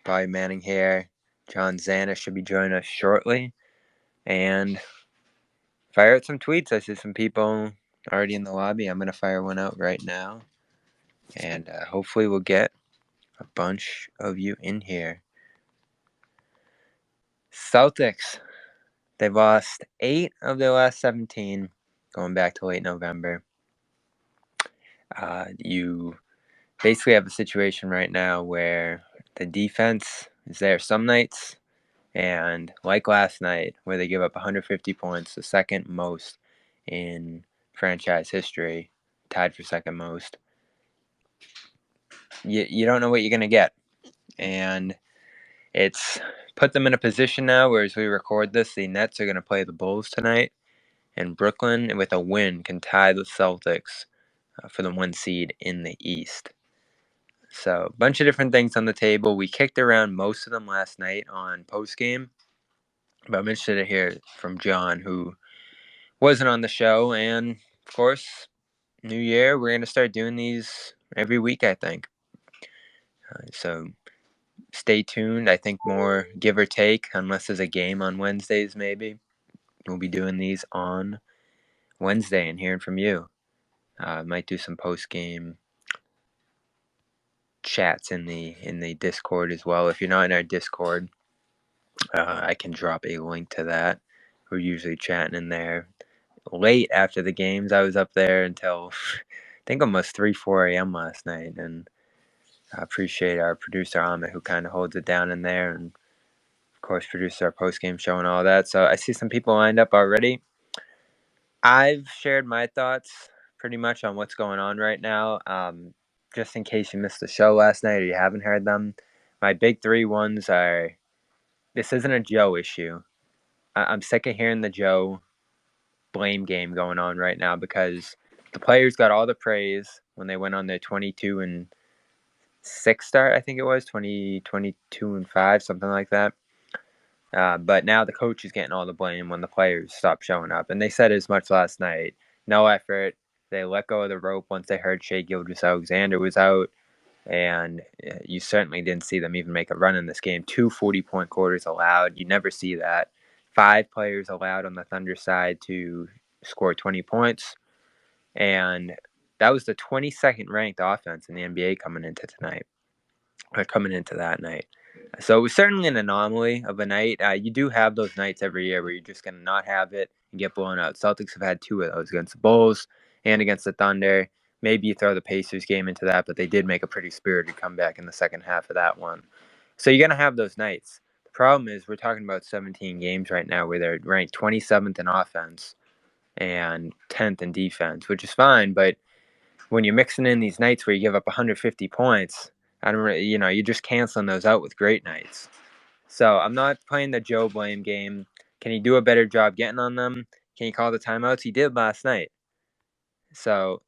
Bobby Manning here. John Zana should be joining us shortly. And fire out some tweets. I see some people already in the lobby. I'm going to fire one out right now. And hopefully we'll get a bunch of you in here. Celtics. They've lost 8 of their last 17 going back to late November. You basically have a situation right now where the defense is there some nights, and like last night where they give up 150 points, the second most in franchise history, tied for second most, you don't know what you're going to get. And it's put them in a position now where, as we record this, the Nets are going to play the Bulls tonight, and Brooklyn, with a win, can tie the Celtics for the 1 seed in the East. So, a bunch of different things on the table. We kicked around most of them last night on postgame, but I'm interested to hear from John, who wasn't on the show. And, of course, New Year, we're going to start doing these every week, I think. So, stay tuned. I think more give or take, unless there's a game on Wednesdays, maybe. We'll be doing these on Wednesday and hearing from you. Might do some post-game chats in the Discord as well. If you're not in our Discord, I can drop a link to that. We're usually chatting in there late after the games. I was up there until I think almost 3-4 a.m. last night, and I appreciate our producer Amit, who kind of holds it down in there, and of course produces our post-game show and all that. So I see some people lined up already. I've shared my thoughts pretty much on what's going on right now. Just in case you missed the show last night or you haven't heard them, my big 3 ones are, this isn't a Joe issue. I'm sick of hearing the Joe blame game going on right now, because the players got all the praise when they went on their 22-6 start. I think it was 22-5, something like that. But now the coach is getting all the blame when the players stop showing up. And they said as much last night. No effort. They let go of the rope once they heard Shai Gilgeous-Alexander was out. And you certainly didn't see them even make a run in this game. 2 40-point quarters allowed. You never see that. 5 players allowed on the Thunder side to score 20 points. And that was the 22nd ranked offense in the NBA coming into that night. So it was certainly an anomaly of a night. You do have those nights every year where you're just going to not have it and get blown out. Celtics have had 2 of those, against the Bulls and against the Thunder. Maybe you throw the Pacers game into that, but they did make a pretty spirited comeback in the second half of that one. So you're going to have those nights. The problem is we're talking about 17 games right now where they're ranked 27th in offense and 10th in defense, which is fine. But when you're mixing in these nights where you give up 150 points, you're just canceling those out with great nights. So I'm not playing the Joe blame game. Can he do a better job getting on them? Can he call the timeouts? He did last night. So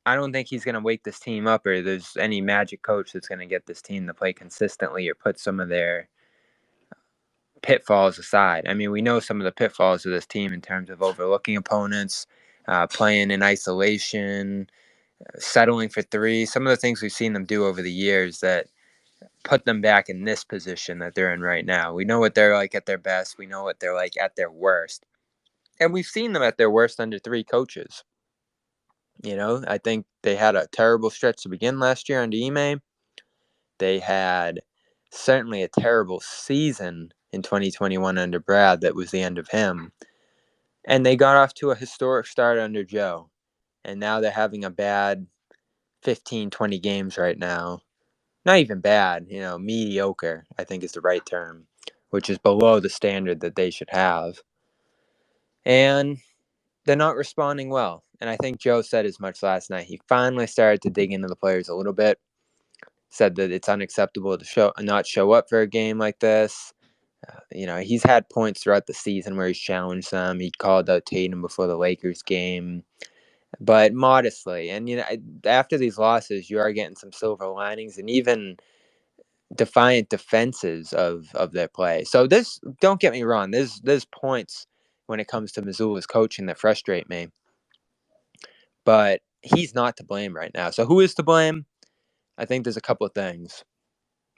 I don't think he's going to wake this team up, or there's any magic coach that's going to get this team to play consistently or put some of their pitfalls aside. I mean, we know some of the pitfalls of this team in terms of overlooking opponents, playing in isolation, settling for 3. Some of the things we've seen them do over the years that put them back in this position that they're in right now. We know what they're like at their best. We know what they're like at their worst. And we've seen them at their worst under 3 coaches. I think they had a terrible stretch to begin last year under Ime. They had certainly a terrible season in 2021 under Brad. That was the end of him. And they got off to a historic start under Joe. And now they're having a bad 15, 20 games right now. Not even bad, mediocre, I think is the right term, which is below the standard that they should have. And they're not responding well. And I think Joe said as much last night. He finally started to dig into the players a little bit. Said that it's unacceptable to not show up for a game like this. He's had points throughout the season where he's challenged them. He called out Tatum before the Lakers game, but modestly. And, after these losses, you are getting some silver linings and even defiant defenses of their play. So don't get me wrong, there's points when it comes to Missoula's coaching that frustrate me. But he's not to blame right now. So who is to blame? I think there's a couple of things.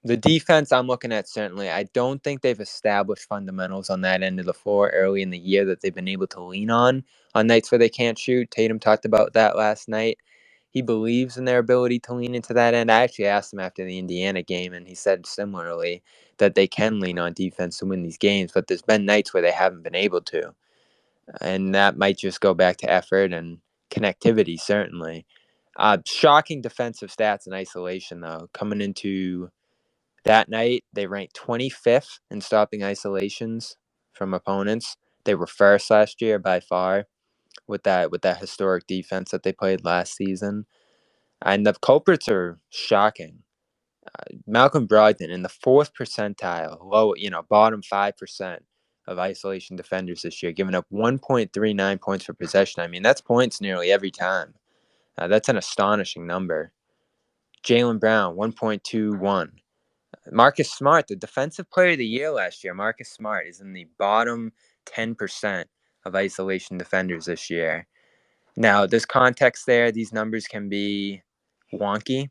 The defense I'm looking at, certainly. I don't think they've established fundamentals on that end of the floor early in the year that they've been able to lean on nights where they can't shoot. Tatum talked about that last night. He believes in their ability to lean into that end. I actually asked him after the Indiana game, and he said similarly that they can lean on defense to win these games, but there's been nights where they haven't been able to. And that might just go back to effort and connectivity, certainly. Shocking defensive stats in isolation, though. Coming into that night, they ranked 25th in stopping isolations from opponents. They were first last year by far with that historic defense that they played last season. And the culprits are shocking. Malcolm Brogdon in the 4th percentile, bottom 5% of isolation defenders this year, giving up 1.39 points per possession. I mean, that's points nearly every time. That's an astonishing number. Jaylen Brown, 1.21. Marcus Smart, the defensive player of the year last year, Marcus Smart is in the bottom 10% of isolation defenders this year. Now, there's context there. These numbers can be wonky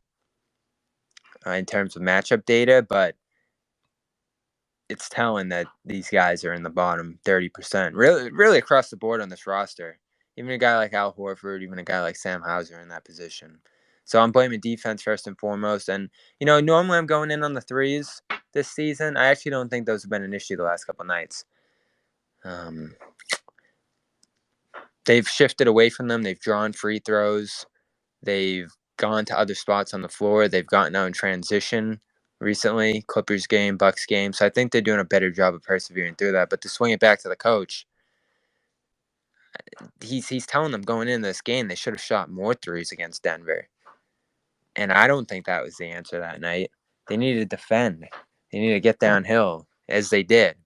in terms of matchup data, but it's telling that these guys are in the bottom 30%. Really across the board on this roster. Even a guy like Al Horford, even a guy like Sam Hauser in that position. So I'm blaming defense first and foremost. And, normally I'm going in on the threes this season. I actually don't think those have been an issue the last couple nights. They've shifted away from them. They've drawn free throws. They've gone to other spots on the floor. They've gotten out in transition recently, Clippers game, Bucks game. So I think they're doing a better job of persevering through that. But to swing it back to the coach, he's telling them going into this game they should have shot more threes against Denver. And I don't think that was the answer that night. They needed to defend. They needed to get downhill, as they did.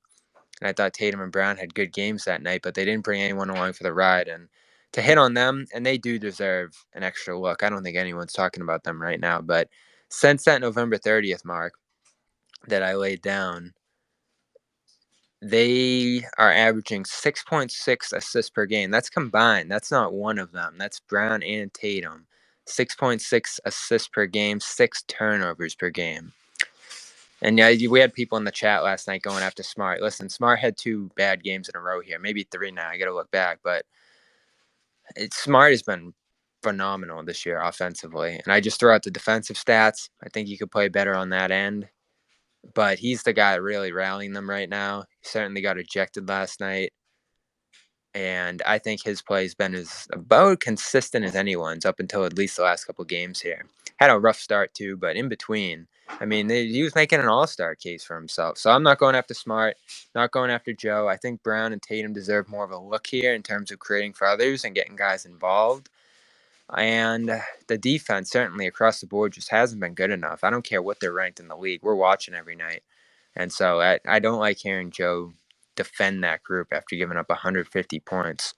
And I thought Tatum and Brown had good games that night, but they didn't bring anyone along for the ride. And to hit on them, and they do deserve an extra look. I don't think anyone's talking about them right now. But since that November 30th mark that I laid down, they are averaging 6.6 assists per game. That's combined. That's not one of them. That's Brown and Tatum. 6.6 assists per game, 6 turnovers per game. And yeah, we had people in the chat last night going after Smart. Listen, Smart had 2 bad games in a row here, maybe 3 now. I got to look back, but Smart has been phenomenal this year offensively. And I just throw out the defensive stats. I think he could play better on that end. But he's the guy really rallying them right now. He certainly got ejected last night. And I think his play has been about consistent as anyone's up until at least the last couple of games here. Had a rough start too, but in between, I mean, he was making an all-star case for himself. So I'm not going after Smart, not going after Joe. I think Brown and Tatum deserve more of a look here in terms of creating for others and getting guys involved. And the defense, certainly across the board, just hasn't been good enough. I don't care what they're ranked in the league. We're watching every night. And so I don't like hearing Joe defend that group after giving up 150 points.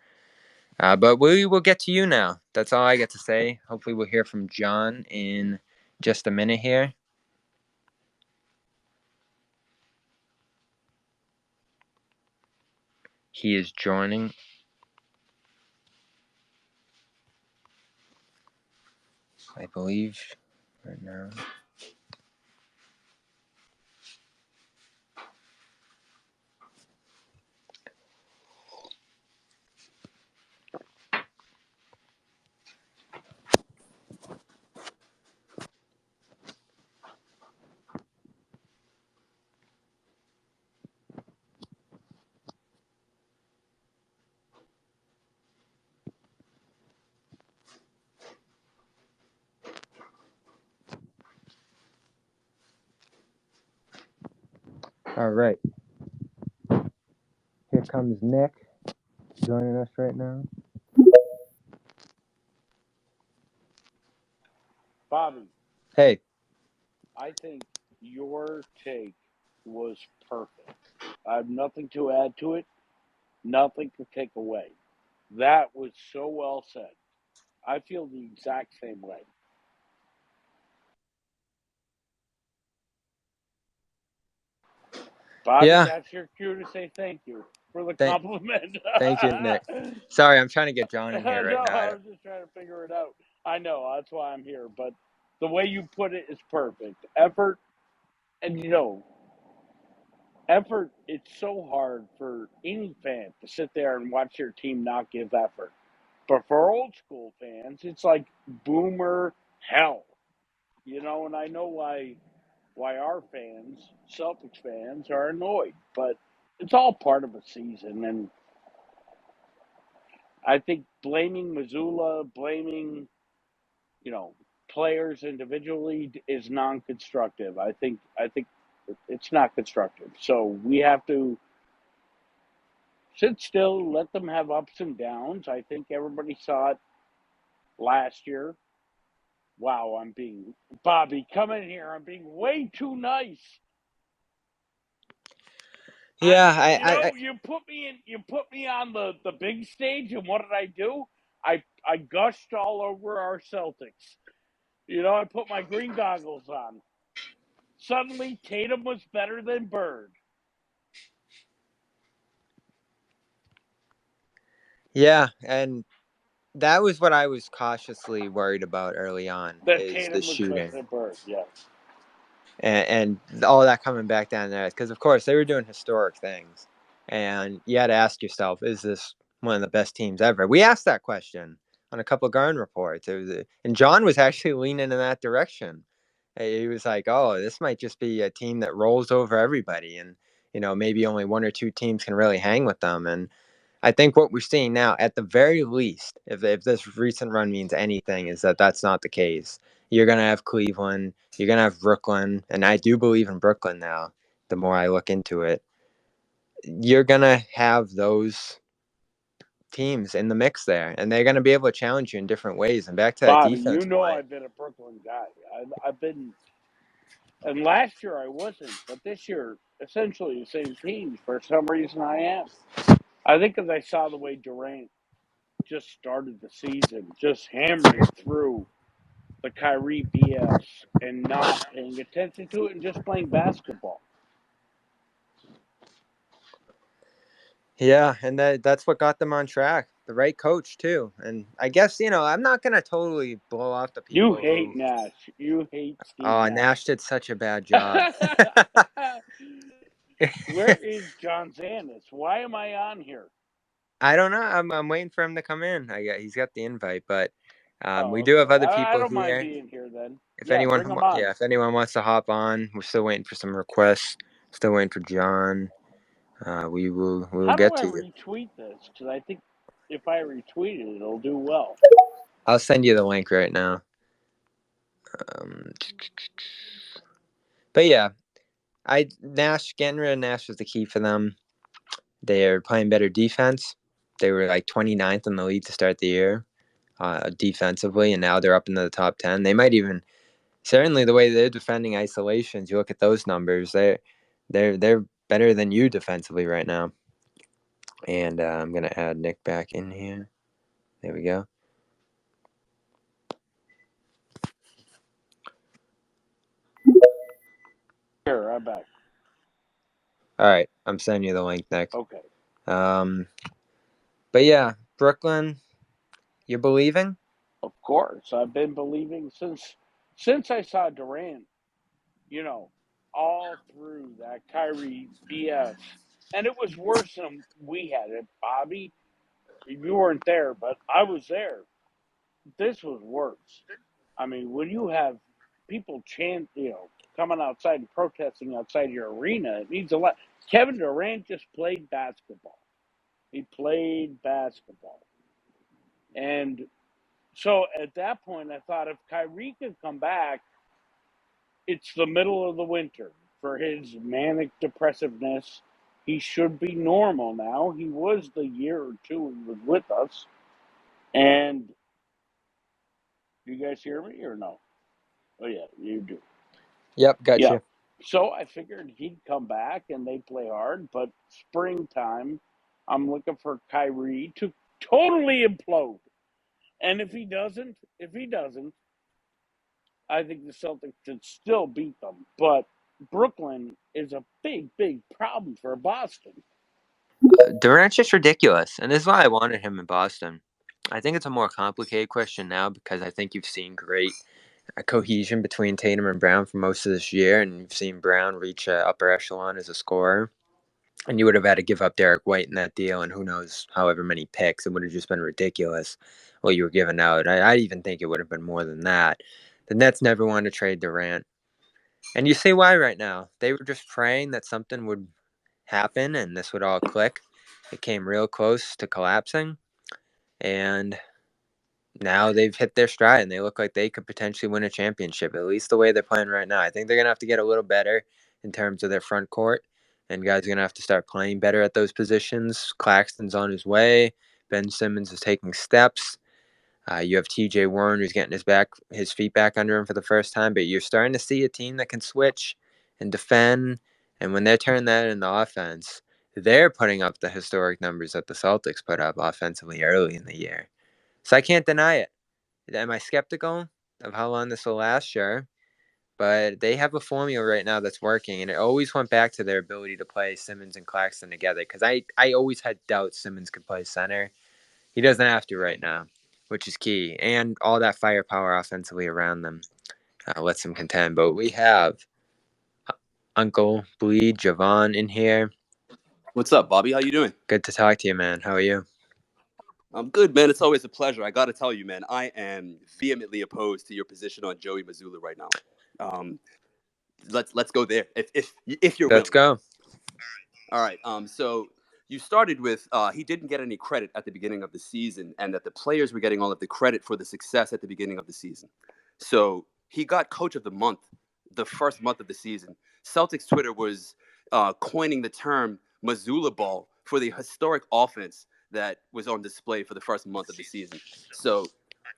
But we will get to you now. That's all I get to say. Hopefully we'll hear from John in just a minute here. He is joining. I believe right now. All right. Here comes Nick joining us right now. Bobby. Hey. I think your take was perfect. I have nothing to add to it, nothing to take away. That was so well said. I feel the exact same way. Bobby, Yeah. that's your cue to say thank you for the compliment. Thank you, Nick. Sorry, I'm trying to get John in here right No, now. I was just trying to figure it out. I know, that's why I'm here. But the way you put it is perfect. Effort, And effort, it's so hard for any fan to sit there and watch your team not give effort. But for old school fans, it's like boomer hell. And I know why our fans, Celtics fans, are annoyed, but it's all part of a season. And I think blaming Missoula, blaming, you know, players individually is non-constructive. I think it's not constructive. So we have to sit still, let them have ups and downs. I think everybody saw it last year. Wow, Bobby, come in here. I'm being way too nice. Yeah, I You put me on the big stage, and what did I do? I gushed all over our Celtics. I put my green goggles on. Suddenly, Tatum was better than Bird. yeah, and that was what I was cautiously worried about early on That is the Tatum was better shooting than Bird. Yes. and all that coming back down there because of course they were doing historic things, and you had to ask yourself, is this one of the best teams ever? We asked that question on a couple of Garden reports, and John was actually leaning in that direction. He was like, "Oh, this might just be a team that rolls over everybody, and maybe only one or two teams can really hang with them." And I think what we're seeing now, at the very least, if this recent run means anything, is that that's not the case. You're going to have Cleveland, you're going to have Brooklyn, and I do believe in Brooklyn now, the more I look into it. You're going to have those teams in the mix there, and they're going to be able to challenge you in different ways. And back to that Bobby, defense point. I've been a Brooklyn guy. I've been, and last year I wasn't, but this year, essentially the same teams. For some reason, I am. I think because I saw the way Durant just started the season, just hammering through the Kyrie BS and not paying attention to it and just playing basketball. Yeah, and that's what got them on track. The right coach too. And I guess, I'm not gonna totally blow off the You people hate who Nash. You hate Steve oh, Nash. Nash did such a bad job. Where is John Zanis? Why am I on here? I don't know. I'm waiting for him to come in. He's got the invite, but we Oh, do have okay. other I people don't mind here. being here then. If Yeah, anyone, bring him on. yeah, if anyone wants to hop on, we're still waiting for some requests. Still waiting for John. We will How do get I to you. retweet this? Because I think if I retweet it, it'll do well. I'll send you the link right now. Um, but yeah, getting rid of Nash was the key for them. They're playing better defense. They were like 29th in the league to start the year, defensively, and now they're up into the top 10. They might even, certainly the way they're defending isolations, you look at those numbers, they're better than you defensively right now. And I'm gonna add Nick back in here. There we go. Here, I'm back. All right, I'm sending you the link, Nick. Okay. Um, but yeah, Brooklyn, you're believing? Of course. I've been believing since I saw Durant, you know, all through that Kyrie BS. And it was worse than we had it, Bobby. You weren't there, but I was there. This was worse. I mean, when you have people coming outside and protesting outside your arena, it means a lot. Kevin Durant just played basketball. He played basketball. And so at that point, I thought if Kyrie could come back, it's the middle of the winter for his manic depressiveness. He should be normal now. He was the year or two he was with us. And do you guys hear me or no? Oh, yeah, you do. Yep, got Yeah. you. So I figured he'd come back and they'd play hard, but springtime, I'm looking for Kyrie to totally implode. And if he doesn't, I think the Celtics should still beat them. But Brooklyn is a big, big problem for Boston. Durant's just ridiculous, and this is why I wanted him in Boston. I think it's a more complicated question now because I think you've seen great a cohesion between Tatum and Brown for most of this year, and you've seen Brown reach upper echelon as a scorer. And you would have had to give up Derek White in that deal, and who knows, however many picks. It would have just been ridiculous what you were giving out. I even think it would have been more than that. The Nets never wanted to trade Durant. And you see why right now. They were just praying that something would happen and this would all click. It came real close to collapsing. And now they've hit their stride and they look like they could potentially win a championship, at least the way they're playing right now. I think they're going to have to get a little better in terms of their front court, and guys are going to have to start playing better at those positions. Claxton's on his way. Ben Simmons is taking steps. You have TJ Warren who's getting his feet back under him for the first time, but you're starting to see a team that can switch and defend, and when they're turning that into offense, they're putting up the historic numbers that the Celtics put up offensively early in the year. So I can't deny it. Am I skeptical of how long this will last? Sure. But they have a formula right now that's working, and it always went back to their ability to play Simmons and Claxton together, because I always had doubts Simmons could play center. He doesn't have to right now, which is key. And all that firepower offensively around them lets them contend. But we have Uncle Bleed, Javon in here. What's up, Bobby? How you doing? Good to talk to you, man. How are you? I'm good, man. It's always a pleasure. I got to tell you, man, I am vehemently opposed to your position on Joey Mazzulla right now. Let's go there if you're willing. Let's go. All right. So you started with he didn't get any credit at the beginning of the season, and that the players were getting all of the credit for the success at the beginning of the season. So he got Coach of the Month the first month of the season. Celtics Twitter was coining the term Mazzulla ball for the historic offense that was on display for the first month of the season. So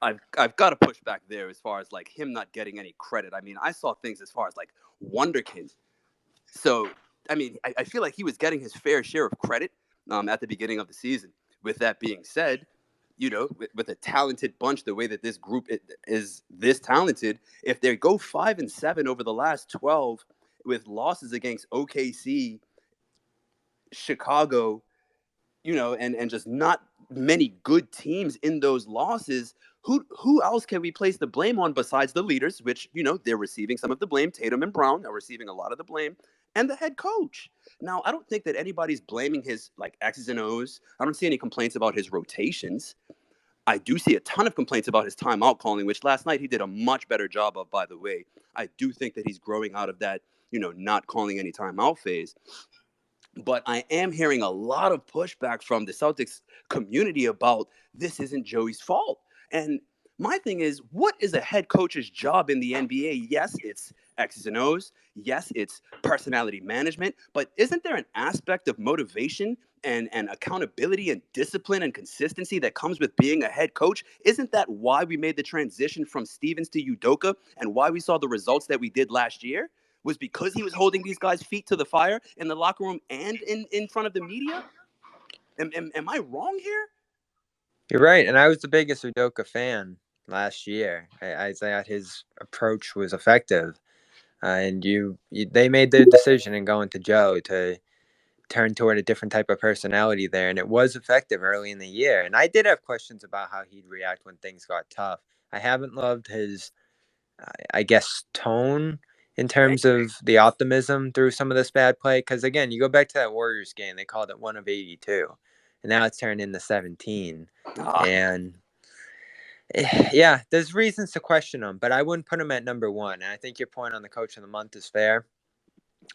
I've got to push back there as far as like him not getting any credit. I mean, I saw things as far as like Wonderkind. So I mean, I feel like he was getting his fair share of credit at the beginning of the season. With that being said, you know, with a talented bunch, the way that this group is this talented, if they go 5-7 over the last 12 with losses against OKC, Chicago, you know, and just not many good teams in those losses, who else can we place the blame on besides the leaders, which, you know, they're receiving some of the blame. Tatum and Brown are receiving a lot of the blame, and the head coach. Now, I don't think that anybody's blaming his like X's and O's. I don't see any complaints about his rotations. I do see a ton of complaints about his timeout calling, which last night he did a much better job of, by the way. I do think that he's growing out of that, you know, not calling any timeout phase. But I am hearing a lot of pushback from the Celtics community about this isn't Joey's fault. And my thing is, what is a head coach's job in the NBA? Yes, it's X's and O's. Yes, it's personality management. But isn't there an aspect of motivation and accountability and discipline and consistency that comes with being a head coach? Isn't that why we made the transition from Stevens to Udoka and why we saw the results that we did last year? Was because he was holding these guys' feet to the fire in the locker room and in front of the media? Am I wrong here? You're right, and I was the biggest Udoka fan last year. I thought his approach was effective, and they made the decision in going to Joe to turn toward a different type of personality there, and it was effective early in the year. And I did have questions about how he'd react when things got tough. I haven't loved his, I guess, tone in terms of the optimism through some of this bad play. Because again, you go back to that Warriors game, they called it 1 of 82, and now it's turned into 17. And yeah, there's reasons to question him, but I wouldn't put him at number one. And I think your point on the Coach of the Month is fair.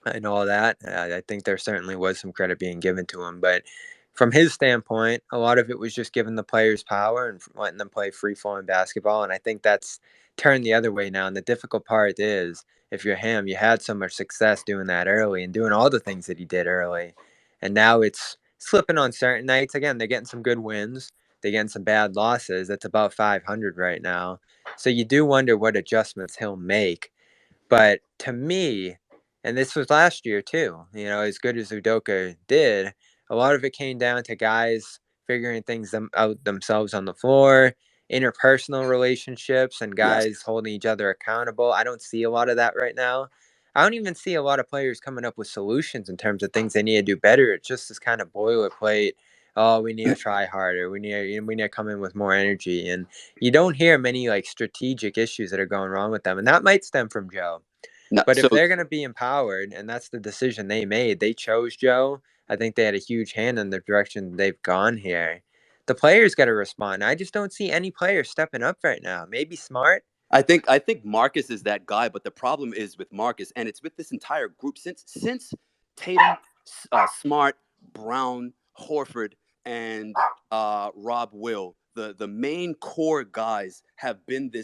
I know all that. I think there certainly was some credit being given to him, but from his standpoint, a lot of it was just giving the players power and letting them play free-flowing basketball, and I think that's turned the other way now. And the difficult part is, if you're him, you had so much success doing that early and doing all the things that he did early, and now it's slipping on certain nights. Again, they're getting some good wins. They're getting some bad losses. It's about 500 right now. So you do wonder what adjustments he'll make. But to me, and this was last year too, you know, as good as Udoka did, a lot of it came down to guys figuring things out themselves on the floor, interpersonal relationships, and guys holding each other accountable. I don't see a lot of that right now. I don't even see a lot of players coming up with solutions in terms of things they need to do better. It's just this kind of boilerplate, oh, we need to try harder. We need to come in with more energy. And you don't hear many like strategic issues that are going wrong with them. And that might stem from Joe. No, But so if they're going to be empowered, and that's the decision they made, they chose Joe. I think they had a huge hand in the direction they've gone here. The players got to respond. I just don't see any players stepping up right now. Maybe Smart. I think Marcus is that guy, but the problem is with Marcus, and it's with this entire group since Tatum, Smart, Brown, Horford, and Rob Will. The main core guys have been the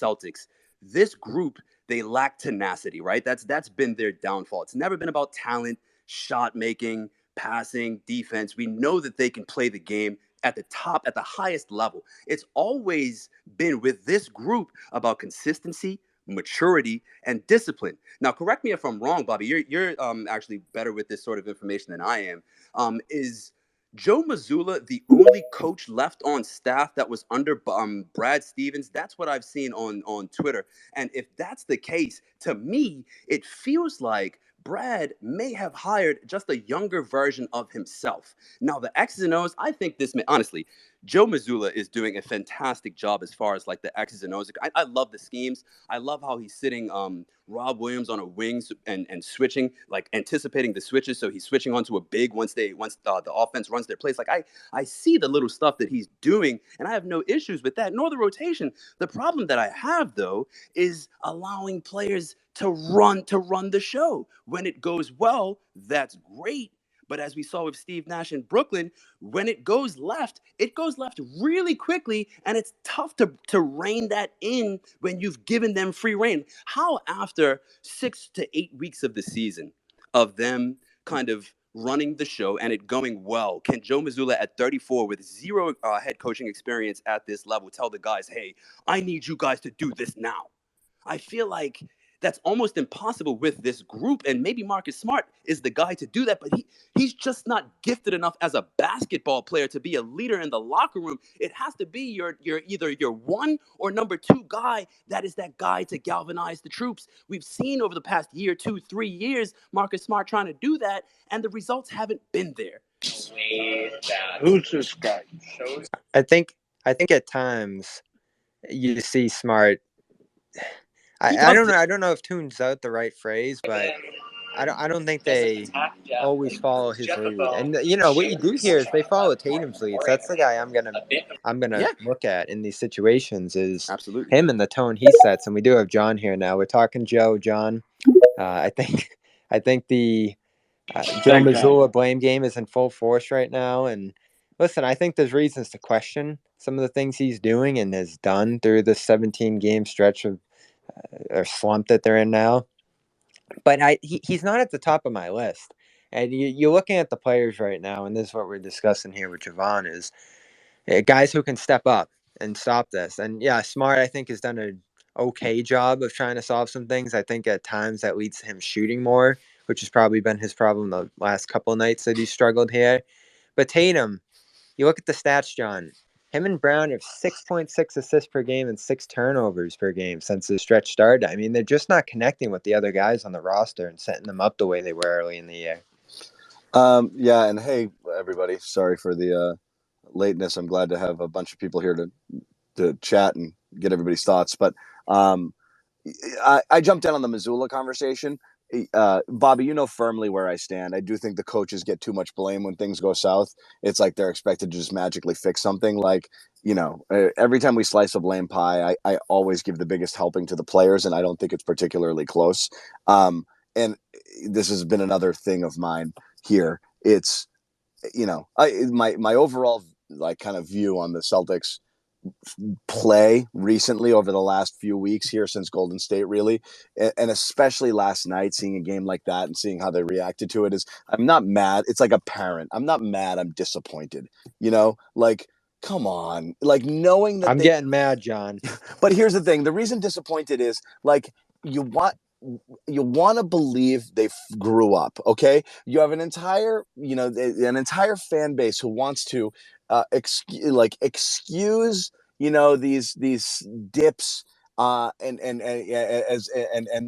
Celtics. This group, they lack tenacity, right? That's been their downfall. It's never been about talent, shot making, passing, defense. We know that they can play the game at the top, at the highest level. It's always been with this group about consistency, maturity, and discipline. Now, correct me if I'm wrong, Bobby. You're actually better with this sort of information than I am. Is Joe Mazzulla the only coach left on staff that was under Brad Stevens? That's what I've seen on Twitter. And if that's the case, to me, it feels like Brad may have hired just a younger version of himself. Now, the X's and O's, I think this may, honestly, Joe Mazzulla is doing a fantastic job as far as like the X's and O's. I love the schemes. I love how he's sitting Rob Williams on a wing and switching, like anticipating the switches. So he's switching onto a big once the offense runs their plays. Like I see the little stuff that he's doing, and I have no issues with that, nor the rotation. The problem that I have though is allowing players to run the show. When it goes well, that's great. But as we saw with Steve Nash in Brooklyn, when it goes left really quickly, and it's tough to rein that in when you've given them free rein. How after 6 to 8 weeks of the season of them kind of running the show and it going well, can Joe Mazzulla at 34 with zero head coaching experience at this level tell the guys, hey, I need you guys to do this now? I feel like that's almost impossible with this group, and maybe Marcus Smart is the guy to do that, but he's just not gifted enough as a basketball player to be a leader in the locker room. It has to be your either your one or number two guy that is that guy to galvanize the troops. We've seen over the past year, 2, 3 years, Marcus Smart trying to do that, and the results haven't been there. Who's this guy? I think at times you see Smart. I don't know. I don't know if tune's out the right phrase, but I don't think they always follow his lead. And what you do here is they follow Tatum's leads. That's the guy I'm gonna look at in these situations is Absolutely him and the tone he sets. And we do have John here now. We're talking John. I think the Joe Mazzulla blame game is in full force right now. And listen, I think there's reasons to question some of the things he's doing and has done through this 17-game stretch of or slump that they're in now. But he's not at the top of my list. And you're looking at the players right now, and this is what we're discussing here with Javon, is guys who can step up and stop this. And yeah, Smart, I think, has done an okay job of trying to solve some things. I think at times that leads to him shooting more, which has probably been his problem the last couple of nights that he struggled here. But Tatum, you look at the stats, John. Him and Brown have 6.6 assists per game and 6 turnovers per game since the stretch started. I mean, they're just not connecting with the other guys on the roster and setting them up the way they were early in the year. Yeah, and hey, everybody. Sorry for the lateness. I'm glad to have a bunch of people here to chat and get everybody's thoughts. But I jumped in on the Mazzulla conversation. Bobby, you know firmly where I stand. I do think the coaches get too much blame when things go south. It's like they're expected to just magically fix something. Like, every time we slice a blame pie, I always give the biggest helping to the players, and I don't think it's particularly close. And this has been another thing of mine here. It's, my overall like kind of view on the Celtics play recently over the last few weeks here since Golden State, really, and especially last night, seeing a game like that and seeing how they reacted to it, is I'm not mad. It's like a parent. I'm not mad. I'm disappointed. Like, come on, like knowing that I'm getting mad, John. But here's the thing: the reason disappointed is like you want to believe they grew up. Okay, you have an entire fan base who wants to excuse these dips and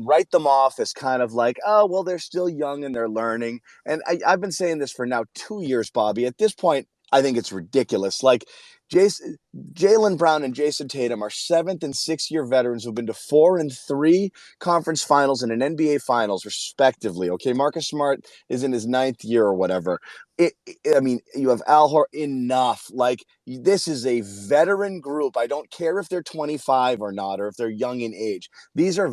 write them off as kind of like, oh, well, they're still young and they're learning. And I've been saying this for now 2 years, Bobby. At this point, I think it's ridiculous. Like Jaylen Brown and Jason Tatum are 7th and 6th year veterans who've been to 4 and 3 conference finals and an NBA finals, respectively. Okay, Marcus Smart is in his 9th year or whatever. I mean, you have enough. Like, this is a veteran group. I don't care if they're 25 or not, or if they're young in age. These are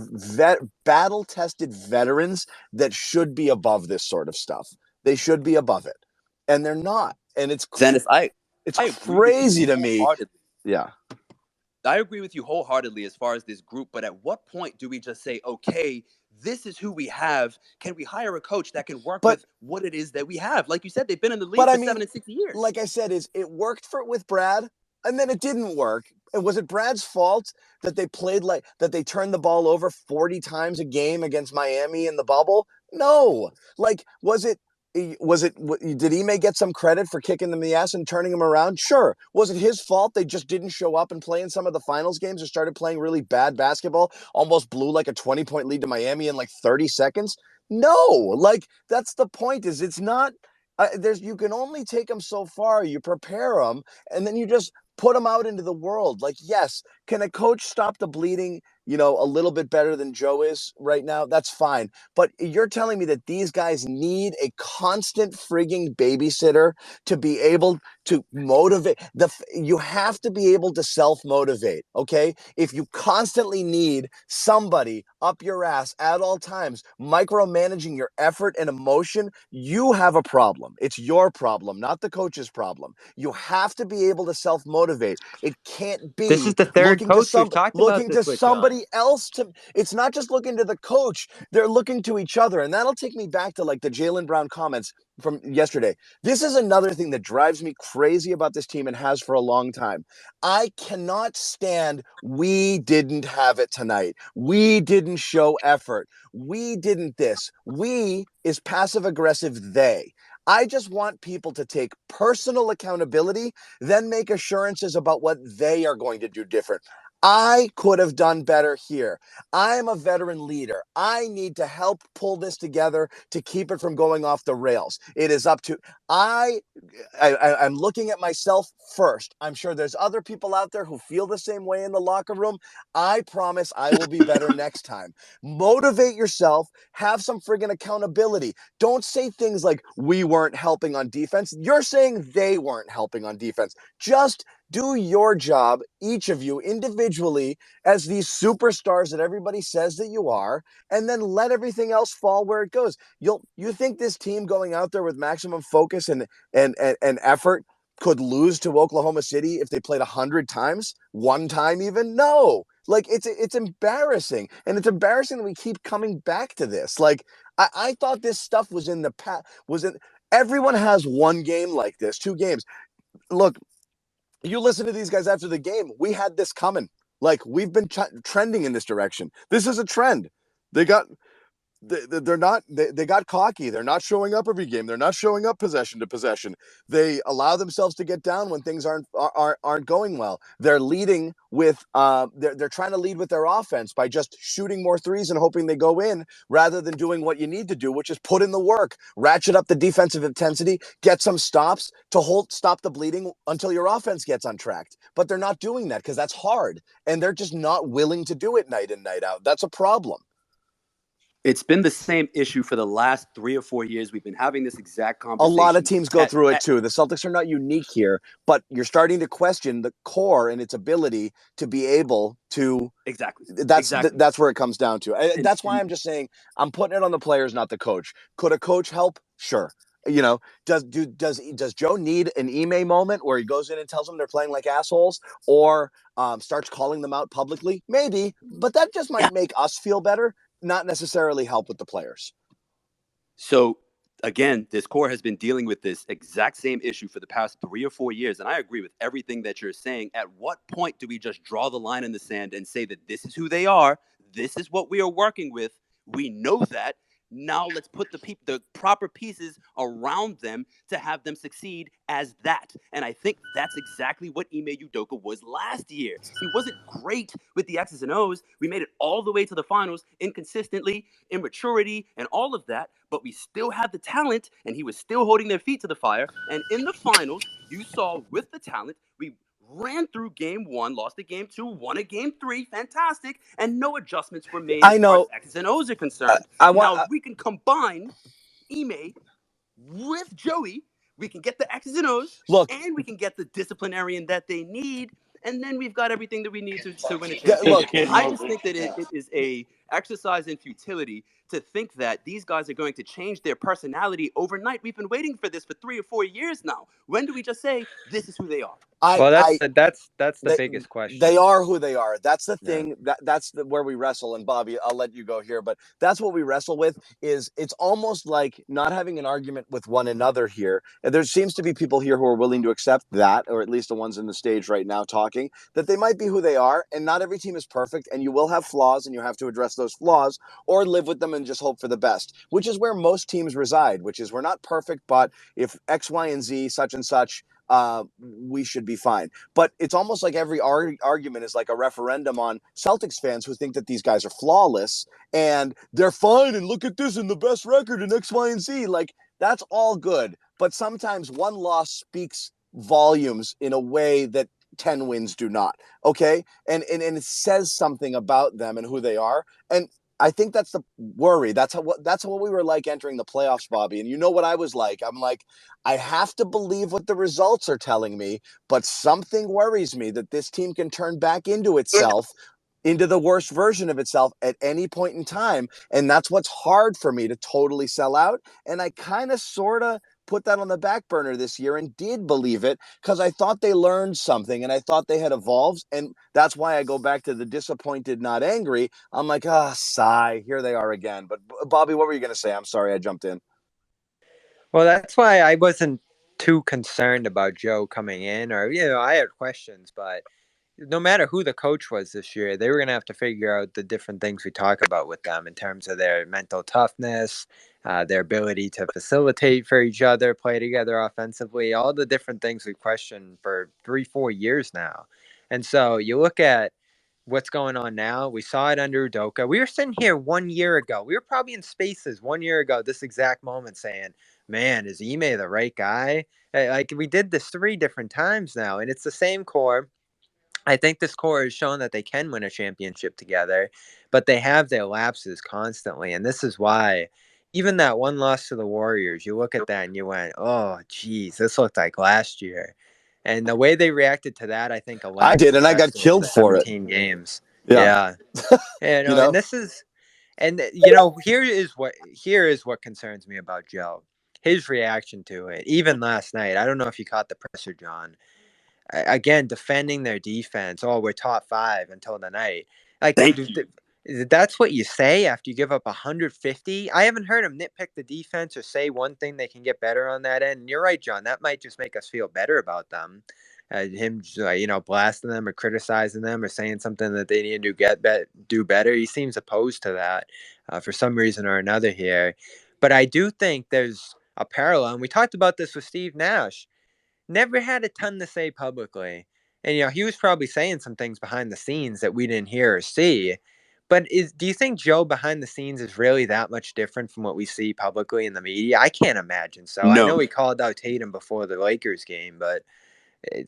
battle-tested veterans that should be above this sort of stuff. They should be above it, and they're not. And it's Dennis, it's I crazy to me. Yeah. I agree with you wholeheartedly as far as this group, but at what point do we just say, okay, this is who we have? Can we hire a coach that can work with what it is that we have? Like you said, they've been in the league for 7 and 6 years. Like I said, it worked with Brad, and then it didn't work. And was it Brad's fault that they turned the ball over 40 times a game against Miami in the bubble? No. Like, did Ime get some credit for kicking them in the ass and turning them around? Sure. Was it his fault they just didn't show up and play in some of the finals games or started playing really bad basketball, almost blew like a 20-point lead to Miami in like 30 seconds? No. Like, that's the point, is it's not you can only take them so far. You prepare them and then you just put them out into the world. Like, yes, can a coach stop the bleeding, a little bit better than Joe is right now? That's fine. But you're telling me that these guys need a constant frigging babysitter to be able to motivate. You have to be able to self-motivate, okay? If you constantly need somebody up your ass at all times, micromanaging your effort and emotion, you have a problem. It's your problem, not the coach's problem. You have to be able to self-motivate. It can't be this is the third coach we've talked about looking to somebody else to. It's not just looking to the coach. They're looking to each other. And that'll take me back to like the Jaylen Brown comments from yesterday. This is another thing that drives me crazy about this team and has for a long time. I cannot stand we didn't have it tonight. We didn't show effort. We didn't this. We is passive aggressive they. I just want people to take personal accountability, then make assurances about what they are going to do different. I could have done better here. I'm a veteran leader. I need to help pull this together to keep it from going off the rails. It is up to I'm looking at myself first. I'm sure there's other people out there who feel the same way in the locker room. I promise I will be better next time. Motivate yourself. Have some friggin' accountability. Don't say things like we weren't helping on defense. You're saying they weren't helping on defense. Just do your job, each of you individually, as these superstars that everybody says that you are, and then let everything else fall where it goes. You think this team going out there with maximum focus and effort could lose to Oklahoma City if they played 100 times, one time even? No. Like, it's embarrassing, and it's embarrassing that we keep coming back to this. Like, I thought this stuff was in the past. Everyone has one game like this, 2 games. Look, you listen to these guys after the game. We had this coming. Like, we've been trending in this direction. This is a trend. They got cocky. They're not showing up every game. They're not showing up possession to possession. They allow themselves to get down when things aren't going well. They're leading with they're trying to lead with their offense by just shooting more threes and hoping they go in, rather than doing what you need to do, which is put in the work, ratchet up the defensive intensity, get some stops to stop the bleeding until your offense gets untracked. But they're not doing that because that's hard, and they're just not willing to do it night in, night out. That's a problem. It's been the same issue for the last 3 or 4 years. We've been having this exact conversation. A lot of teams go through it too. The Celtics are not unique here, but you're starting to question the core and its ability to be able to. Exactly. That's where it comes down to. That's why I'm just saying I'm putting it on the players, not the coach. Could a coach help? Sure. Does Joe need an Ime moment where he goes in and tells them they're playing like assholes, or starts calling them out publicly? Maybe, but that just might make us feel better, not necessarily help with the players. So again, this core has been dealing with this exact same issue for the past 3 or 4 years. And I agree with everything that you're saying. At what point do we just draw the line in the sand and say that this is who they are? This is what we are working with. We know that. Now let's put the proper pieces around them to have them succeed as that. And I think that's exactly what Ime Udoka was last year. He wasn't great with the X's and O's. We made it all the way to the finals inconsistently, immaturity, and all of that. But we still had the talent, and he was still holding their feet to the fire. And in the finals, you saw with the talent, we ran through game 1, lost a game 2, won a game 3, fantastic, and no adjustments were made as far as X's and O's are concerned. Now, if we can combine Ime with Joey, we can get the X's and O's, and we can get the disciplinarian that they need, and then we've got everything that we need to win a championship. I just think that it is a exercise in futility to think that these guys are going to change their personality overnight. We've been waiting for this for 3 or 4 years now. When do we just say this is who they are? That's the biggest question. They are who they are. That's the thing. Yeah. That's where we wrestle. And Bobby, I'll let you go here, but that's what we wrestle with. Is it's almost like not having an argument with one another here. And there seems to be people here who are willing to accept that, or at least the ones in the stage right now talking, that they might be who they are. And not every team is perfect, and you will have flaws, and you have to address those flaws or live with them and just hope for the best, which is where most teams reside. Which is, we're not perfect, but if X, Y, and Z, such and such, we should be fine. But it's almost like every argument is like a referendum on Celtics fans who think that these guys are flawless and they're fine, and look at this and the best record in X, Y, and Z. Like, that's all good. But sometimes one loss speaks volumes in a way that 10 wins do not. Okay? And it says something about them and who they are. And I think that's the worry. That's what we were like entering the playoffs, Bobby. And you know what I was like? I'm like, I have to believe what the results are telling me, but something worries me that this team can turn back into itself, into the worst version of itself at any point in time. And that's what's hard for me to totally sell out. And I kind of sort of put that on the back burner this year and did believe it because I thought they learned something and I thought they had evolved. And that's why I go back to the disappointed, not angry. I'm like, sigh, here they are again. But Bobby, what were you going to say? I'm sorry, I jumped in. Well, that's why I wasn't too concerned about Joe coming in, or, I had questions, but no matter who the coach was this year, they were going to have to figure out the different things we talk about with them in terms of their mental toughness, their ability to facilitate for each other, play together offensively, all the different things we've questioned for 3-4 years now. And so you look at what's going on now. We saw it under Udoka. We were sitting here 1 year ago. We were probably in spaces 1 year ago, this exact moment, saying, man, is Ime the right guy? Like, we did this 3 different times now, and it's the same core. I think this core has shown that they can win a championship together, but they have their lapses constantly. And this is why even that one loss to the Warriors, you look at that and you went, oh, geez, this looked like last year. And the way they reacted to that, I think, I did, and I got killed for it. 17 games. Yeah. And this is, and here is what concerns me about Joe. His reaction to it, even last night. I don't know if you caught the presser, John. Again, defending their defense. Oh, we're top 5 until the night. Like, that's what you say after you give up 150. I haven't heard him nitpick the defense or say one thing they can get better on that end. And you're right, John. That might just make us feel better about them. Him, blasting them or criticizing them or saying something that they need to do better. He seems opposed to that for some reason or another here. But I do think there's a parallel. And we talked about this with Steve Nash. Never had a ton to say publicly. And, he was probably saying some things behind the scenes that we didn't hear or see. But do you think Joe behind the scenes is really that much different from what we see publicly in the media? I can't imagine so. No. I know he called out Tatum before the Lakers game, but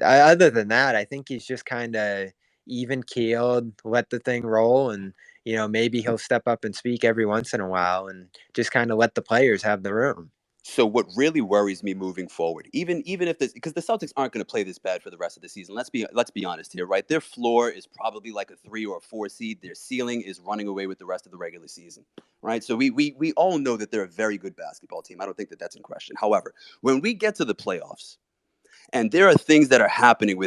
other than that, I think he's just kind of even-keeled, let the thing roll, and, maybe he'll step up and speak every once in a while and just kind of let the players have the room. So what really worries me moving forward, even if this, because the Celtics aren't going to play this bad for the rest of the season. Let's be honest here, right? Their floor is probably like a 3 or a 4 seed. Their ceiling is running away with the rest of the regular season, right? So we all know that they're a very good basketball team. I don't think that that's in question. However, when we get to the playoffs, and there are things that are happening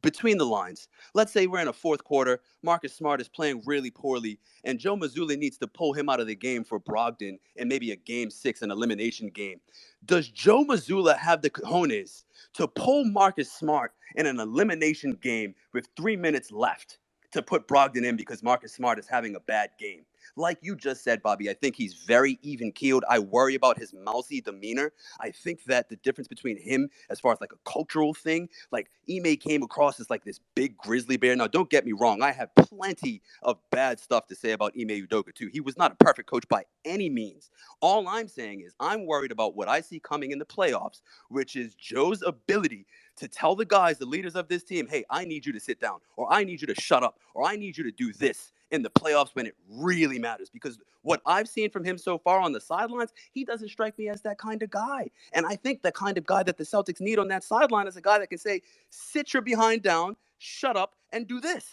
between the lines. Let's say we're in a fourth quarter. Marcus Smart is playing really poorly, and Joe Mazzulla needs to pull him out of the game for Brogdon and maybe a game 6, an elimination game. Does Joe Mazzulla have the cojones to pull Marcus Smart in an elimination game with 3 minutes left to put Brogdon in because Marcus Smart is having a bad game? Like you just said, Bobby, I think he's very even-keeled. I worry about his mousy demeanor. I think that the difference between him as far as like a cultural thing, like Ime came across as like this big grizzly bear. Now, don't get me wrong. I have plenty of bad stuff to say about Ime Udoka too. He was not a perfect coach by any means. All I'm saying is I'm worried about what I see coming in the playoffs, which is Joe's ability to tell the guys, the leaders of this team, hey, I need you to sit down, or I need you to shut up, or I need you to do this in the playoffs when it really matters. Because what I've seen from him so far on the sidelines, he doesn't strike me as that kind of guy. And I think the kind of guy that the Celtics need on that sideline is a guy that can say, sit your behind down, shut up, and do this.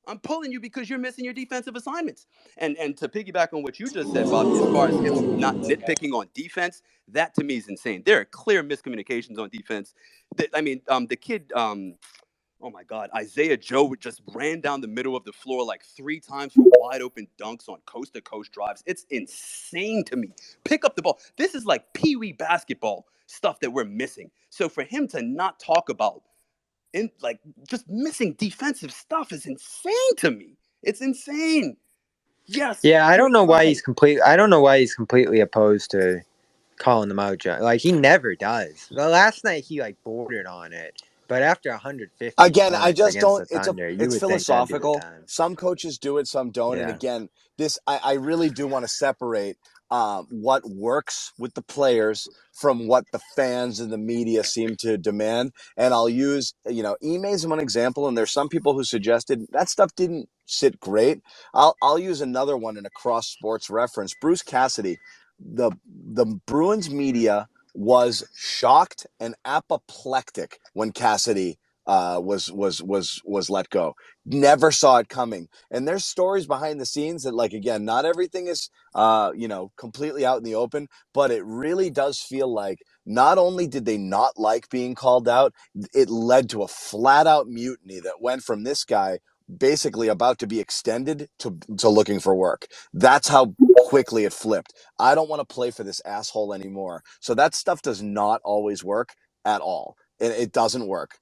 I'm pulling you because you're missing your defensive assignments. And to piggyback on what you just said, Bobby, as far as him not nitpicking on defense, that to me is insane. There are clear miscommunications on defense. The kid, oh my God, Isaiah Joe just ran down the middle of the floor like 3 times for wide open dunks on coast-to-coast drives. It's insane to me. Pick up the ball. This is like pee-wee basketball stuff that we're missing. So for him to not talk about just missing defensive stuff is insane to me. It's insane. Yes. Yeah, I don't know why he's completely opposed to calling them out. Like he never does. The last night he like bordered on it, but after 150 again, I points just against don't. the Thunder, you It's would think that'd be the philosophical. time. Some coaches do it, some don't. And Yeah. again, I really do want to separate what works with the players from what the fans and the media seem to demand. And I'll use, Ime as one example. And there's some people who suggested that stuff didn't sit great. I'll use another one in a cross sports reference. Bruce Cassidy, the Bruins media was shocked and apoplectic when Cassidy was let go. Never saw it coming. And there's stories behind the scenes that, like, again, not everything is completely out in the open, but it really does feel like not only did they not like being called out, it led to a flat out mutiny that went from this guy basically about to be extended to looking for work. That's how quickly it flipped. I don't want to play for this asshole anymore. So that stuff does not always work at all. It doesn't work.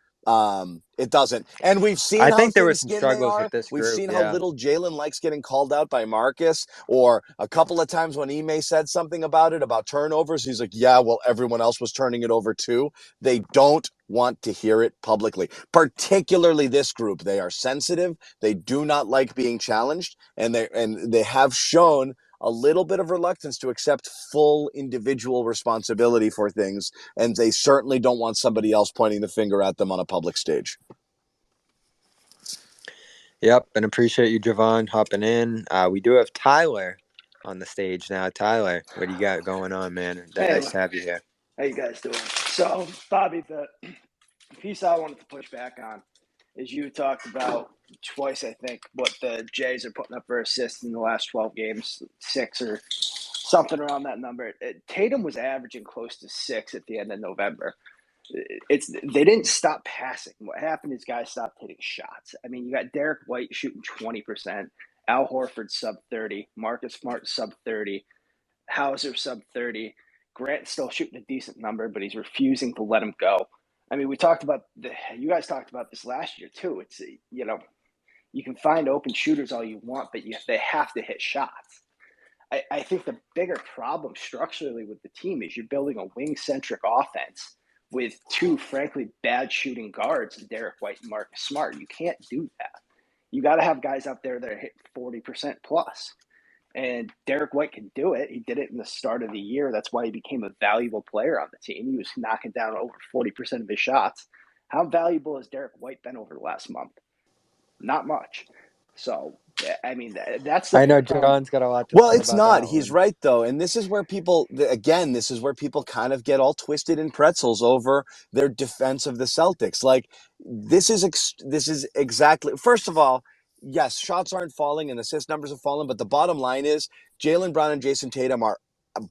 It doesn't. And we've seen I how think there were some thin-skinned they struggles are. with this We've group. seen Yeah. how little Jalen likes getting called out by Marcus, or a couple of times when Ime said something about turnovers, he's like, yeah, well, everyone else was turning it over too. They don't want to hear it publicly, particularly this group. They are sensitive. They do not like being challenged, and they have shown a little bit of reluctance to accept full individual responsibility for things, and they certainly don't want somebody else pointing the finger at them on a public stage. Yep, and appreciate you, Javon, hopping in. We do have Tyler on the stage now. Tyler, what do you got going on, man? Nice to have you here. How you guys doing? So, Bobby, the piece I wanted to push back on is you talked about twice, I think, what the Jays are putting up for assists in the last 12 games, 6 or something around that number. Tatum was averaging close to 6 at the end of November. They didn't stop passing. What happened is guys stopped hitting shots. I mean, you got Derek White shooting 20%, Al Horford sub 30, Marcus Smart sub 30, Hauser sub 30. Grant's still shooting a decent number, but he's refusing to let him go. I mean, you guys talked about this last year too. It's, you can find open shooters all you want, but they have to hit shots. I think the bigger problem structurally with the team is you're building a wing-centric offense with 2, frankly, bad shooting guards, Derek White and Marcus Smart. You can't do that. You got to have guys out there that are hitting 40% plus. And Derek White can do it. He did it in the start of the year. That's why he became a valuable player on the team. He was knocking down over 40% of his shots. How valuable has Derek White been over the last month? Not much. So, I mean, that's the I know problem. John's got a lot to Well, say it's about not. that He's one. right, though. And this is where people kind of get all twisted in pretzels over their defense of the Celtics. Like, this is exactly, first of all, yes, shots aren't falling and assist numbers have fallen, but the bottom line is Jaylen Brown and Jason Tatum are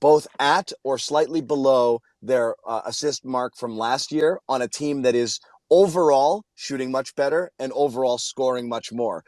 both at or slightly below their assist mark from last year on a team that is overall shooting much better and overall scoring much more.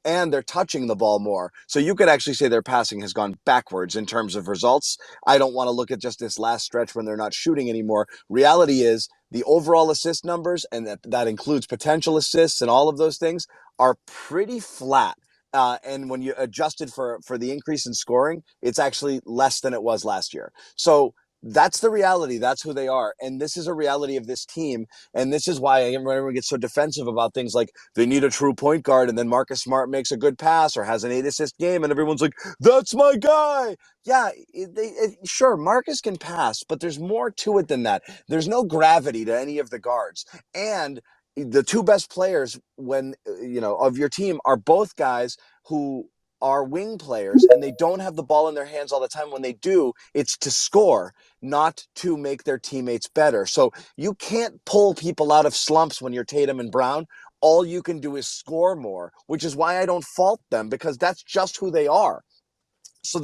And they're touching the ball more. So you could actually say their passing has gone backwards in terms of results. I don't want to look at just this last stretch when they're not shooting anymore. Reality is the overall assist numbers, and that includes potential assists and all of those things, are pretty flat. And when you adjusted for the increase in scoring, it's actually less than it was last year. So that's the reality. That's who they are. And this is a reality of this team. And this is why everyone gets so defensive about things like they need a true point guard. And then Marcus Smart makes a good pass or has an 8-assist game. And everyone's like, that's my guy. Yeah, sure, Marcus can pass, but there's more to it than that. There's no gravity to any of the guards. And the two best players of your team are both guys who are wing players, and they don't have the ball in their hands all the time. When they do, it's to score, not to make their teammates better. So you can't pull people out of slumps when you're Tatum and Brown. All you can do is score more, which is why I don't fault them, because that's just who they are. So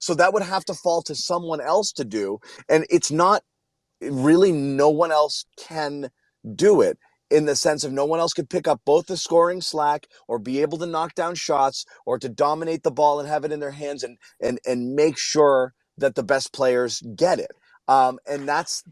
so that would have to fall to someone else to do, and it's not really, no one else can do it, in the sense of no one else could pick up both the scoring slack or be able to knock down shots or to dominate the ball and have it in their hands and make sure that the best players get it. And that's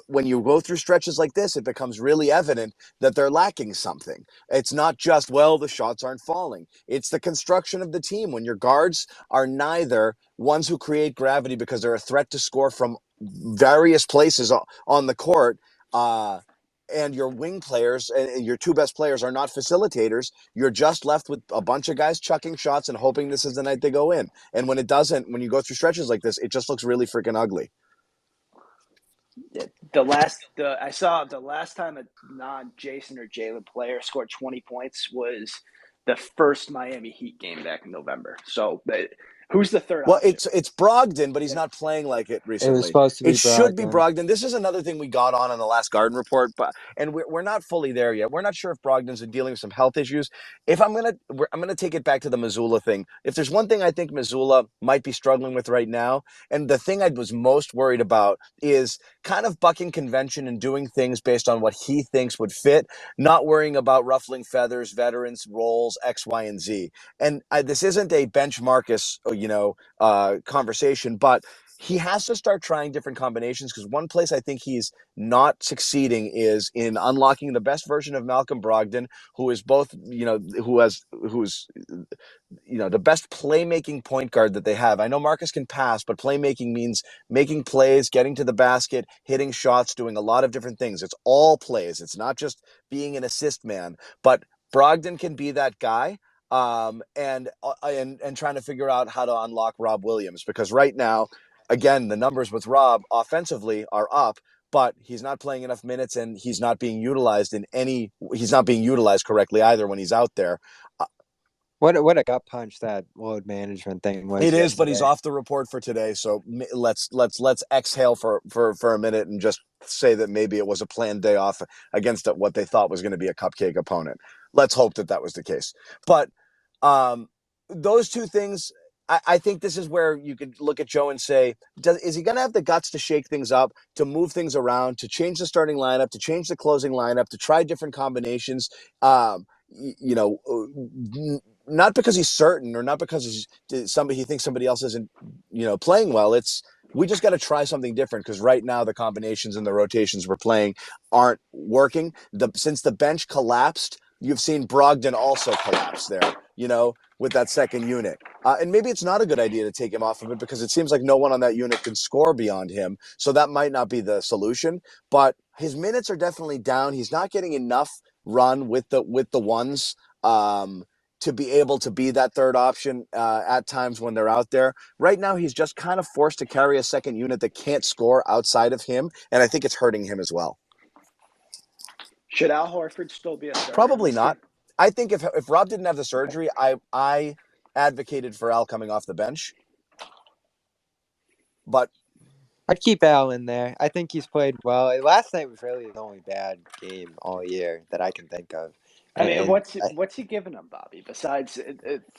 when you go through stretches like this, it becomes really evident that they're lacking something. It's not just, well, the shots aren't falling. It's the construction of the team. When your guards are neither ones who create gravity because they're a threat to score from various places on the court, and your wing players and your two best players are not facilitators, you're just left with a bunch of guys chucking shots and hoping this is the night they go in. And when it doesn't, when you go through stretches like this, it just looks really freaking ugly. I saw the last time a non-Jason or Jalen player scored 20 points was the first Miami Heat game back in November. So who's the third Well, option? it's Brogdon, but he's not playing like it recently. It was supposed to be It should be Brogdon. Brogdon. This is another thing we got on the last Garden Report, and we're not fully there yet. We're not sure if Brogdon's dealing with some health issues. If I'm gonna take it back to the Missoula thing. If there's one thing I think Missoula might be struggling with right now, and the thing I was most worried about, is kind of bucking convention and doing things based on what he thinks would fit, not worrying about ruffling feathers, veterans, roles, X, Y, and Z. And this isn't a bench Marcus, conversation, but he has to start trying different combinations, because one place I think he's not succeeding is in unlocking the best version of Malcolm Brogdon, who is both, who's the best playmaking point guard that they have. I know Marcus can pass, but playmaking means making plays, getting to the basket, hitting shots, doing a lot of different things. It's all plays. It's not just being an assist man, but Brogdon can be that guy. And trying to figure out how to unlock Rob Williams, because right now, again, the numbers with Rob offensively are up, but he's not playing enough minutes, and he's not being utilized correctly either when he's out there. What a gut punch that load management thing was. It is, yesterday. but he's off the report for today, so let's exhale for a minute and just say that maybe it was a planned day off against what they thought was going to be a cupcake opponent. Let's hope that was the case. But those two things, I think this is where you could look at Joe and say, is he going to have the guts to shake things up, to move things around, to change the starting lineup, to change the closing lineup, to try different combinations? Not because he's certain, or not because he thinks somebody else isn't, playing well. We just got to try something different, because right now the combinations and the rotations we're playing aren't working. Since the bench collapsed, you've seen Brogdon also collapse there, with that second unit. And maybe it's not a good idea to take him off of it, because it seems like no one on that unit can score beyond him. So that might not be the solution, but his minutes are definitely down. He's not getting enough run with the ones, to be able to be that third option at times when they're out there. Right now, he's just kind of forced to carry a second unit that can't score outside of him, and I think it's hurting him as well. Should Al Horford still be a starter? Probably not. I think if Rob didn't have the surgery, I advocated for Al coming off the bench. But I'd keep Al in there. I think he's played well. Last night was really the only bad game all year that I can think of. I mean, what's he giving him, Bobby, besides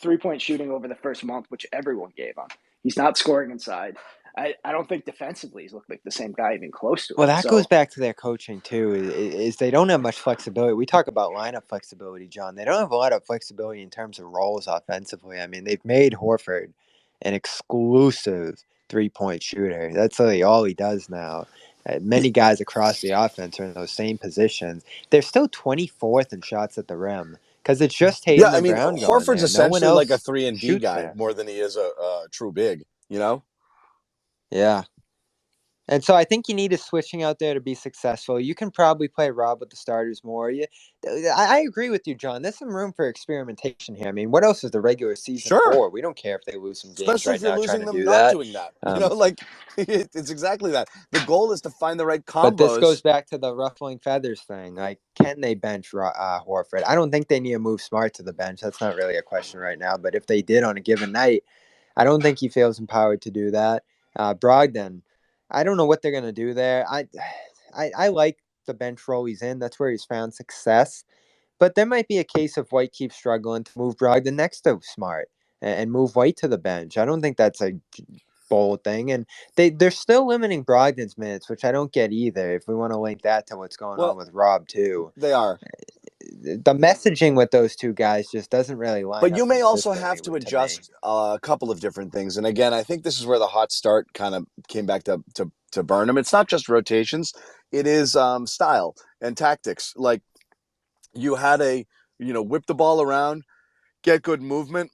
3-point shooting over the first month, which everyone gave him? He's not scoring inside. I don't think defensively he's looked like the same guy even close to it. Well, that goes back to their coaching, too, is they don't have much flexibility. We talk about lineup flexibility, John. They don't have a lot of flexibility in terms of roles offensively. I mean, they've made Horford an exclusive three-point shooter. That's really all he does now. Many guys across the offense are in those same positions. They're still 24th in shots at the rim. because it's just Tatum I and mean, Brown going Horford's there. No one essentially like a else 3-and-D shoots guy there. more than he is a true big, you know? Yeah. And so I think you need a switching out there to be successful. You can probably play Rob with the starters more. I agree with you, John. There's some room for experimentation here. I mean, what else is the regular season Sure. for? We don't care if they lose some games Especially right if you're now trying losing to them do not that. doing that. Like it's exactly that. The goal is to find the right But this goes combos. back to the ruffling feathers thing. Like, can they bench Horford? I don't think they need to move Smart to the bench. That's not really a question right now. But if they did on a given night, I don't think he feels empowered to do that. Brogdon, I don't know what they're going to do there. I like the bench role he's in. That's where he's found success. But there might be a case of White keeps struggling to move Brogdon next to Smart and move White to the bench. I don't think that's a bold thing. And they're still limiting Brogdon's minutes, which I don't get either. If we want to link that to what's going on with Rob too, They are. the messaging with those two guys just doesn't really line But up you may also consistently have to me. adjust a couple of different things. And again, I think this is where the hot start kind of came back to burn him. It's not just rotations; it is style and tactics. Like you had whip the ball around, get good movement.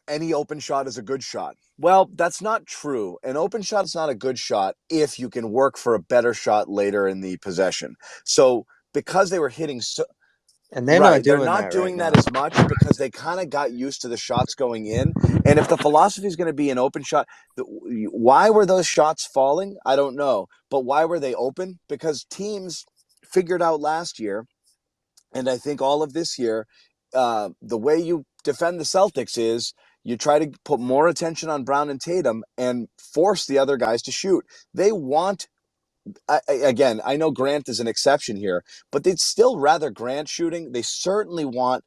Any open shot is a good shot. Well, that's not true. An open shot is not a good shot if you can work for a better shot later in the possession. So because they were hitting so And they're right, not they're doing not that doing right that now. as much because they kind of got used to the shots going in. And if the philosophy is going to be an open shot, why were those shots falling? I don't know. But why were they open? Because teams figured out last year, and I think all of this year, the way you defend the Celtics is you try to put more attention on Brown and Tatum and force the other guys to shoot. They want, again, I know Grant is an exception here, but they'd still rather Grant shooting. They certainly want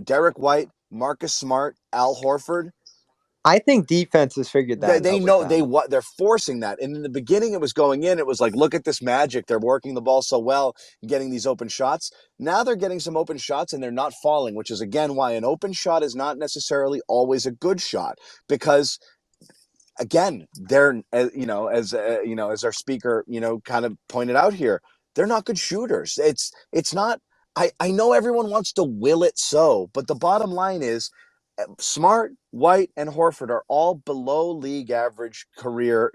Derek White, Marcus Smart, Al Horford. I think defense has figured that They out with know them. they're forcing that. And in the beginning, it was going in. It was like, look at this magic. They're working the ball so well, getting these open shots. Now they're getting some open shots and they're not falling, which is again why an open shot is not necessarily always a good shot because. Again, they're as our speaker kind of pointed out here, they're not good shooters. It's not. I know everyone wants to will it so, but the bottom line is Smart, White, and Horford are all below league average career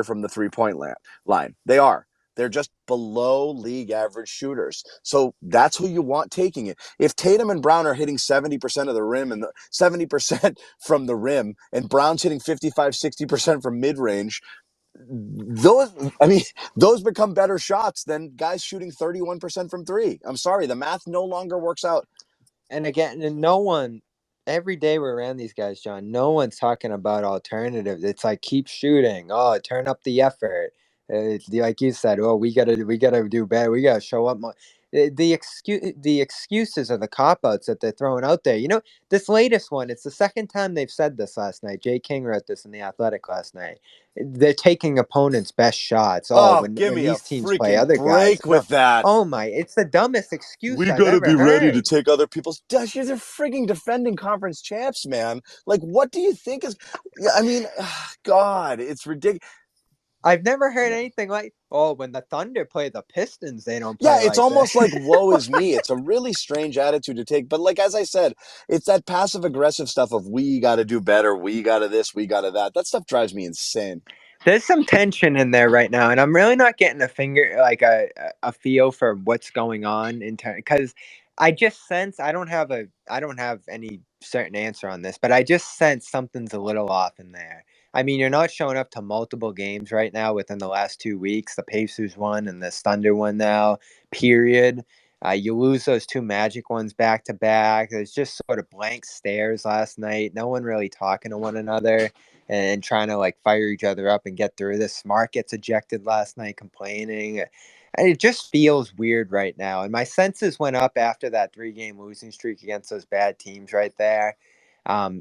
from the 3-point line. They are. They're just below league average shooters. So that's who you want taking it. If Tatum and Brown are hitting 70% of the rim and 70% from the rim, and Brown's hitting 55, 60% from mid range, those become better shots than guys shooting 31% from three. I'm sorry, the math no longer works out. And again, no one, every day we're around these guys, John, no one's talking about alternatives. It's like, keep shooting. Oh, turn up the effort. Like you said, oh, we gotta do better. We gotta show up more. The excuses are the cop outs that they're throwing out there. This latest one, it's the second time they've said this last night. Jay King wrote this in The Athletic last night. They're taking opponents' best shots. Oh, Oh, when give me a these teams play freaking other guys. break No, with that. oh my, it's the dumbest excuse We I've gotta ever be ready to heard. take other people's. They're freaking defending conference champs, man. Like, what do you think is? I mean, God, it's ridiculous. I've never heard anything like, oh, when the Thunder play the Pistons, they don't Yeah, play it's like almost that. like woe is me. It's a really strange attitude to take. But like as I said, it's that passive aggressive stuff of we got to do better, we got to this, we got to that. That stuff drives me insane. There's some tension in there right now, and I'm really not getting a feel for what's going on in terms, because I just sense I don't have any certain answer on this, but I just sense something's a little off in there. I mean, you're not showing up to multiple games right now within the last 2 weeks. The Pacers one and the Thunder one now. Period. You lose those two Magic ones back to back. There's just sort of blank stares last night. No one really talking to one another and trying to like fire each other up and get through this. Smart gets ejected last night complaining. And it just feels weird right now. And my senses went up after that 3-game losing streak against those bad teams right there.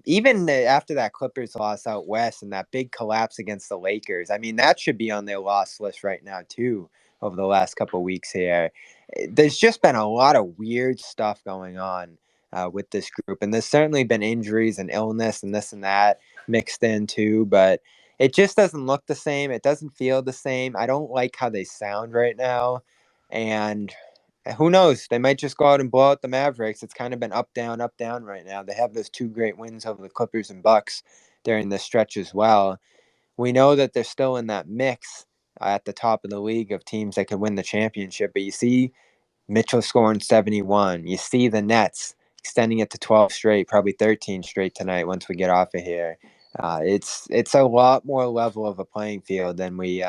Even after that Clippers loss out west and that big collapse against the Lakers, I mean, that should be on their loss list right now, too, over the last couple of weeks here. There's just been a lot of weird stuff going on with this group. And there's certainly been injuries and illness and this and that mixed in, too. But it just doesn't look the same. It doesn't feel the same. I don't like how they sound right now. And who knows? They might just go out and blow out the Mavericks. It's kind of been up, down right now. They have those 2 great wins over the Clippers and Bucks during this stretch as well. We know that they're still in that mix at the top of the league of teams that could win the championship. But you see Mitchell scoring 71. You see the Nets extending it to 12 straight, probably 13 straight tonight once we get off of here. It's a lot more level of a playing field than we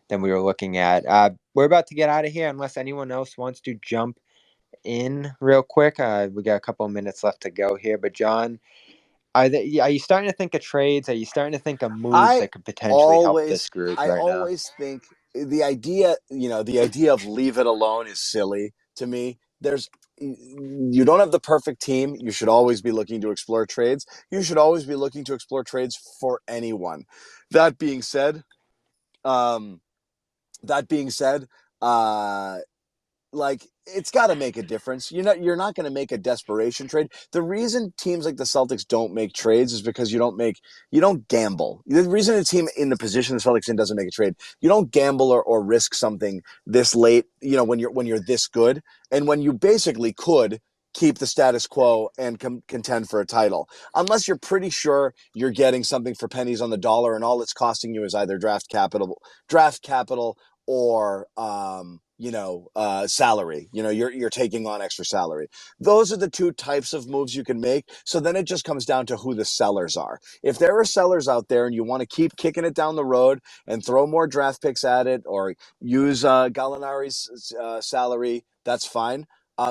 were looking at. We're about to get out of here unless anyone else wants to jump in real quick. We got a couple of minutes left to go here. But John, are you starting to think of trades? Are you starting to think of moves that could potentially help this group I right now? always think the idea of leave it alone is silly to me. You don't have the perfect team. You should always be looking to explore trades. You should always be looking to explore trades for anyone. That being said, like, it's got to make a difference. You're not going to make a desperation trade. The reason teams like the Celtics don't make trades is because you don't gamble. The reason a team in the position the Celtics in doesn't make a trade, you don't gamble or risk something this late, when you're this good, and when you basically could keep the status quo and contend for a title, unless you're pretty sure you're getting something for pennies on the dollar and all it's costing you is either draft capital or salary. You're taking on extra salary. Those are the 2 types of moves you can make. So then it just comes down to who the sellers are. If there are sellers out there and you want to keep kicking it down the road and throw more draft picks at it or use Gallinari's salary, that's fine.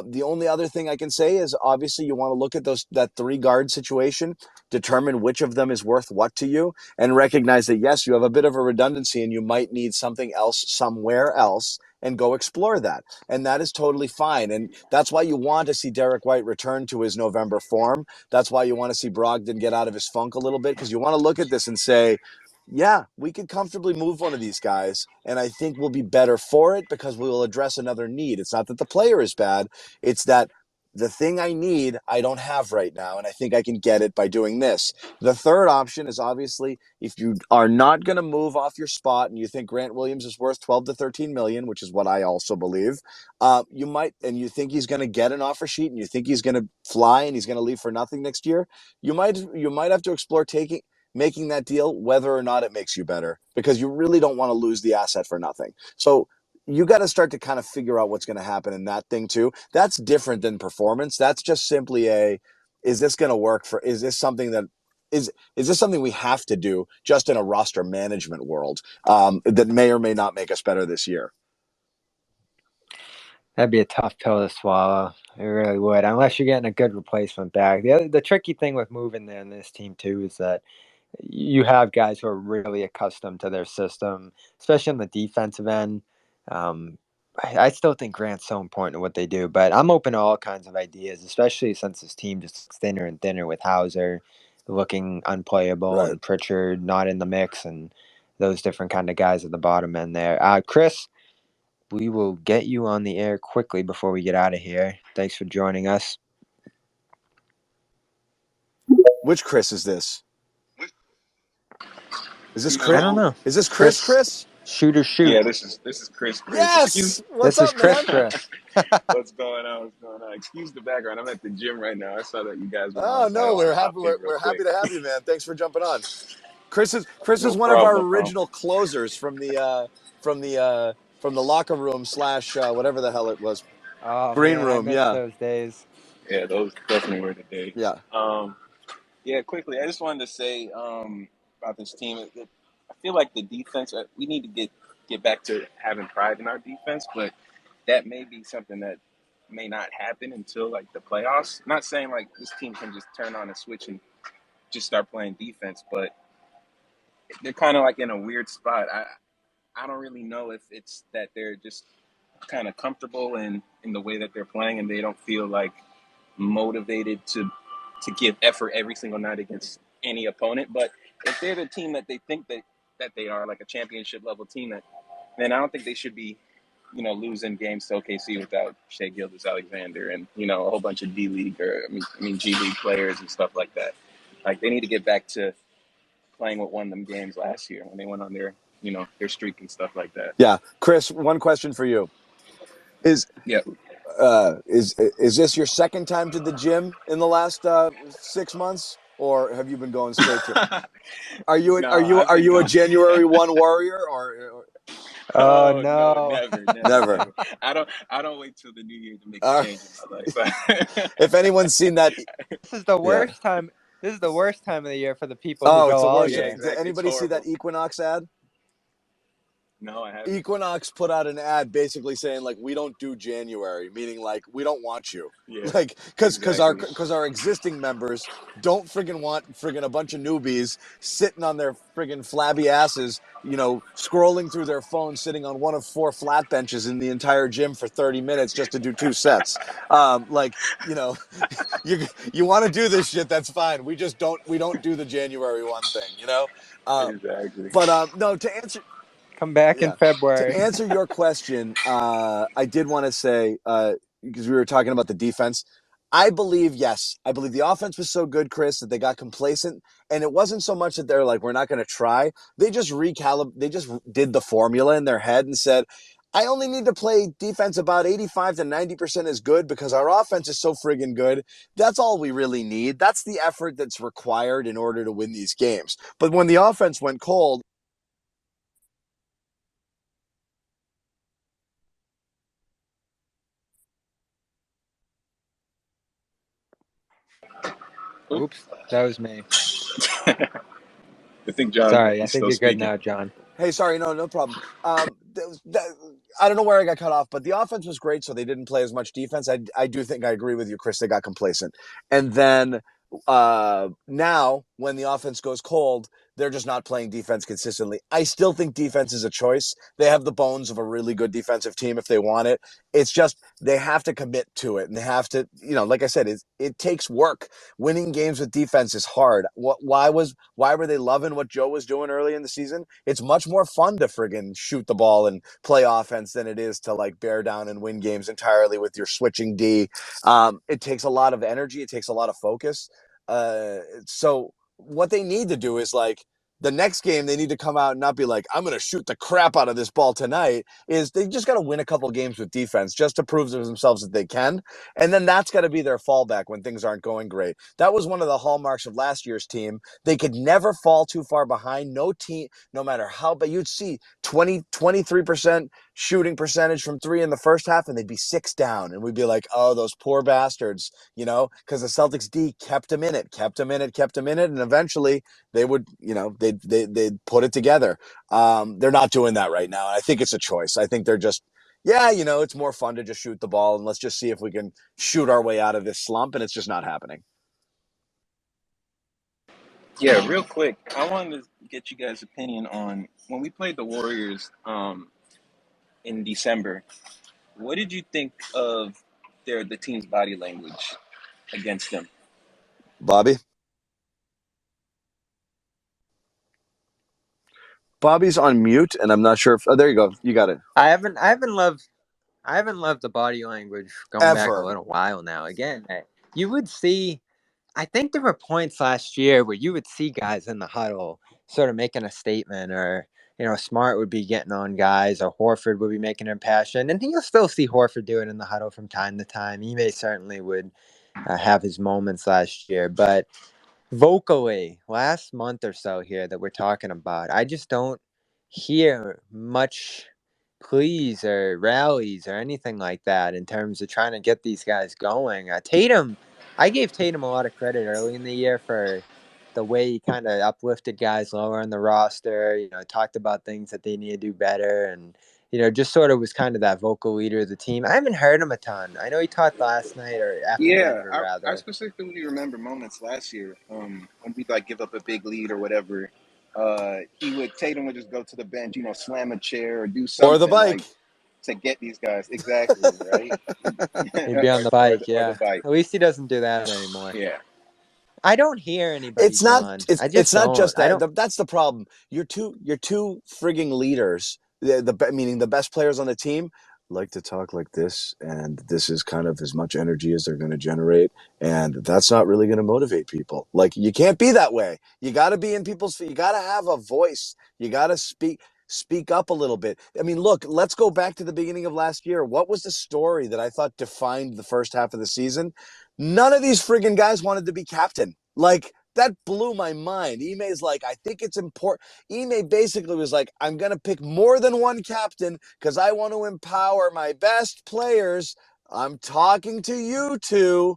The only other thing I can say is obviously you want to look at that 3 guard situation, determine which of them is worth what to you, and recognize that, yes, you have a bit of a redundancy and you might need something else somewhere else, and go explore that. And that is totally fine. And that's why you want to see Derek White return to his November form. That's why you want to see Brogdon get out of his funk a little bit, because you want to look at this and say, yeah, we could comfortably move one of these guys, and I think we'll be better for it because we will address another need. It's not that the player is bad. It's that the thing I need, I don't have right now, and I think I can get it by doing this. The third option is obviously if you are not going to move off your spot and you think Grant Williams is worth 12 to 13 million, which is what I also believe, you might, and you think he's going to get an offer sheet and you think he's going to fly and he's going to leave for nothing next year, you might have to explore making that deal, whether or not it makes you better, because you really don't want to lose the asset for nothing. So you got to start to kind of figure out what's going to happen in that thing too. That's different than performance. That's just simply is this going to work is this something that is this something we have to do just in a roster management world that may or may not make us better this year? That'd be a tough pill to swallow. It really would, unless you're getting a good replacement back. The tricky thing with moving there in this team too is that you have guys who are really accustomed to their system, especially on the defensive end. I still think Grant's so important to what they do, but I'm open to all kinds of ideas, especially since this team just gets thinner and thinner with Hauser looking unplayable Right. and Pritchard not in the mix and those different kind of guys at the bottom end there. Chris, we will get you on the air quickly before we get out of here. Thanks for joining us. Which Chris is this? Is this Chris? I don't know. Is this Chris? Shooter shoot. Yeah, this is Chris. Yes. What's This is up, Chris. man? What's going on? Excuse the background. I'm at the gym right now. I saw that you guys were Oh on. So I no, wanted we're to hop happy. in real We're happy quick. to have you, man. Thanks for jumping on. Chris is No one of our problem. original closers from the locker room / whatever the hell it was. Oh Green man, I room. miss Yeah. those days. Yeah, those definitely were the days. Yeah. Yeah, quickly. I just wanted to say about this team. I feel like the defense. We need to get back to having pride in our defense, but that may be something that may not happen until like the playoffs. Not saying like this team can just turn on a switch and just start playing defense, but they're kind of like in a weird spot. I don't really know if it's that they're just kind of comfortable in the way that they're playing and they don't feel like motivated to give effort every single night against any opponent. But if they're the team that they think that they are, like a championship level team, then I don't think they should be, losing games to OKC without Shea Gilgeous-Alexander and a whole bunch of D League or G League players and stuff like that. Like they need to get back to playing what won them games last year when they went on their streak and stuff like that. Yeah. Chris, one question for you. Is Yep. is this your second time to the gym in the last 6 months, or have you been going straight to? Are you No, I've are been you a going. January 1 warrior or Oh Oh no, no. never, never, never? never. I don't wait till the new year to make a Uh, change in my life. if anyone's seen that, This is the yeah. worst time. This is the worst time of the year for the people who Oh, it's go the all worst. Yeah, year. Did exactly. It's anybody see that horrible. Equinox ad? No, I haven't. Equinox put out an ad basically saying like we don't do January, meaning like we don't want you, Yeah, like exactly. because our existing members don't friggin' want friggin' a bunch of newbies sitting on their friggin' flabby asses, scrolling through their phone, sitting on one of 4 flat benches in the entire gym for 30 minutes just to do 2 sets. Like you want to do this shit, that's fine. We don't do the January 1 thing. Exactly. But no, to answer Come back in yeah. To February. answer your question, I did want to say, because we were talking about the defense, yes, I believe the offense was so good, Chris, that they got complacent. And it wasn't so much that they're like, we're not going to try. They just they just did the formula in their head and said, I only need to play defense about 85 to 90% as good because our offense is so friggin' good. That's all we really need. That's the effort that's required in order to win these games. But when the offense went cold, Oop. Oops, that was me. I think John Sorry, I is think still you're good speaking. now, John. hey, sorry, no problem. I don't know where I got cut off, but the offense was great, so they didn't play as much defense. I do think I agree with you, Chris. They got complacent, and then now when the offense goes cold, they're just not playing defense consistently. I still think defense is a choice. They have the bones of a really good defensive team if they want it. It's just they have to commit to it, and they have to, like I said, it takes work. Winning games with defense is hard. Why were they loving what Joe was doing early in the season? It's much more fun to friggin' shoot the ball and play offense than it is to like bear down and win games entirely with your switching D. It takes a lot of energy. It takes a lot of focus. So what they need to do is like the next game they need to come out and not be like, I'm going to shoot the crap out of this ball tonight. Is they just got to win a couple games with defense just to prove to themselves that they can. And then that's got to be their fallback when things aren't going great. That was one of the hallmarks of last year's team. They could never fall too far behind. No team, no matter how, but you'd see 23% shooting percentage from 3 in the first half and they'd be 6 down. And we'd be like, oh, those poor bastards, because the Celtics D kept them in it. And eventually they would, they'd put it together. They're not doing that right now. I think it's a choice. I think they're just, yeah, it's more fun to just shoot the ball and let's just see if we can shoot our way out of this slump. And it's just not happening. Yeah, real quick, I wanted to get you guys' opinion on when we played the Warriors in December. What did you think of the team's body language against them? Bobby? Bobby's on mute, and I'm not sure if. Oh, there you go. You got it. I haven't loved the body language going back a Ever. little while now. Again, you would see. I think there were points last year where you would see guys in the huddle sort of making a statement, or Smart would be getting on guys, or Horford would be making an impassion, and you'll still see Horford do it in the huddle from time to time. He may certainly would have his moments last year, but vocally last month or so here that we're talking about, I just don't hear much pleas or rallies or anything like that in terms of trying to get these guys going. Tatum, I gave Tatum a lot of credit early in the year for the way he kind of uplifted guys lower on the roster, talked about things that they need to do better, and just sort of was kind of that vocal leader of the team. I haven't heard him a ton. I know he talked last night, or after Yeah, Denver, I rather. specifically remember moments last year when we like give up a big lead or whatever. Tatum would just go to the bench, slam a chair or do Or the something bike. like to get these guys exactly right. He'd be on the or bike, or the yeah. bike. At least he doesn't do that anymore. Yeah, I don't hear anybody, It's not. John. I It's just not don't. just that. That's the problem. You're two frigging leaders. Meaning the best players on the team like to talk like this, and this is kind of as much energy as they're going to generate, and that's not really going to motivate people. Like you can't be that way. You got to be in people's. You got to have a voice. You got to speak. speak up a little bit. I mean, look, let's go back to the beginning of last year. What was the story that I thought defined the first half of the season? None of these friggin' guys wanted to be captain. Like, that blew my mind. Ime's like, I think it's important. Ime basically was like, I'm going to pick more than one captain because I want to empower my best players. I'm talking to you two,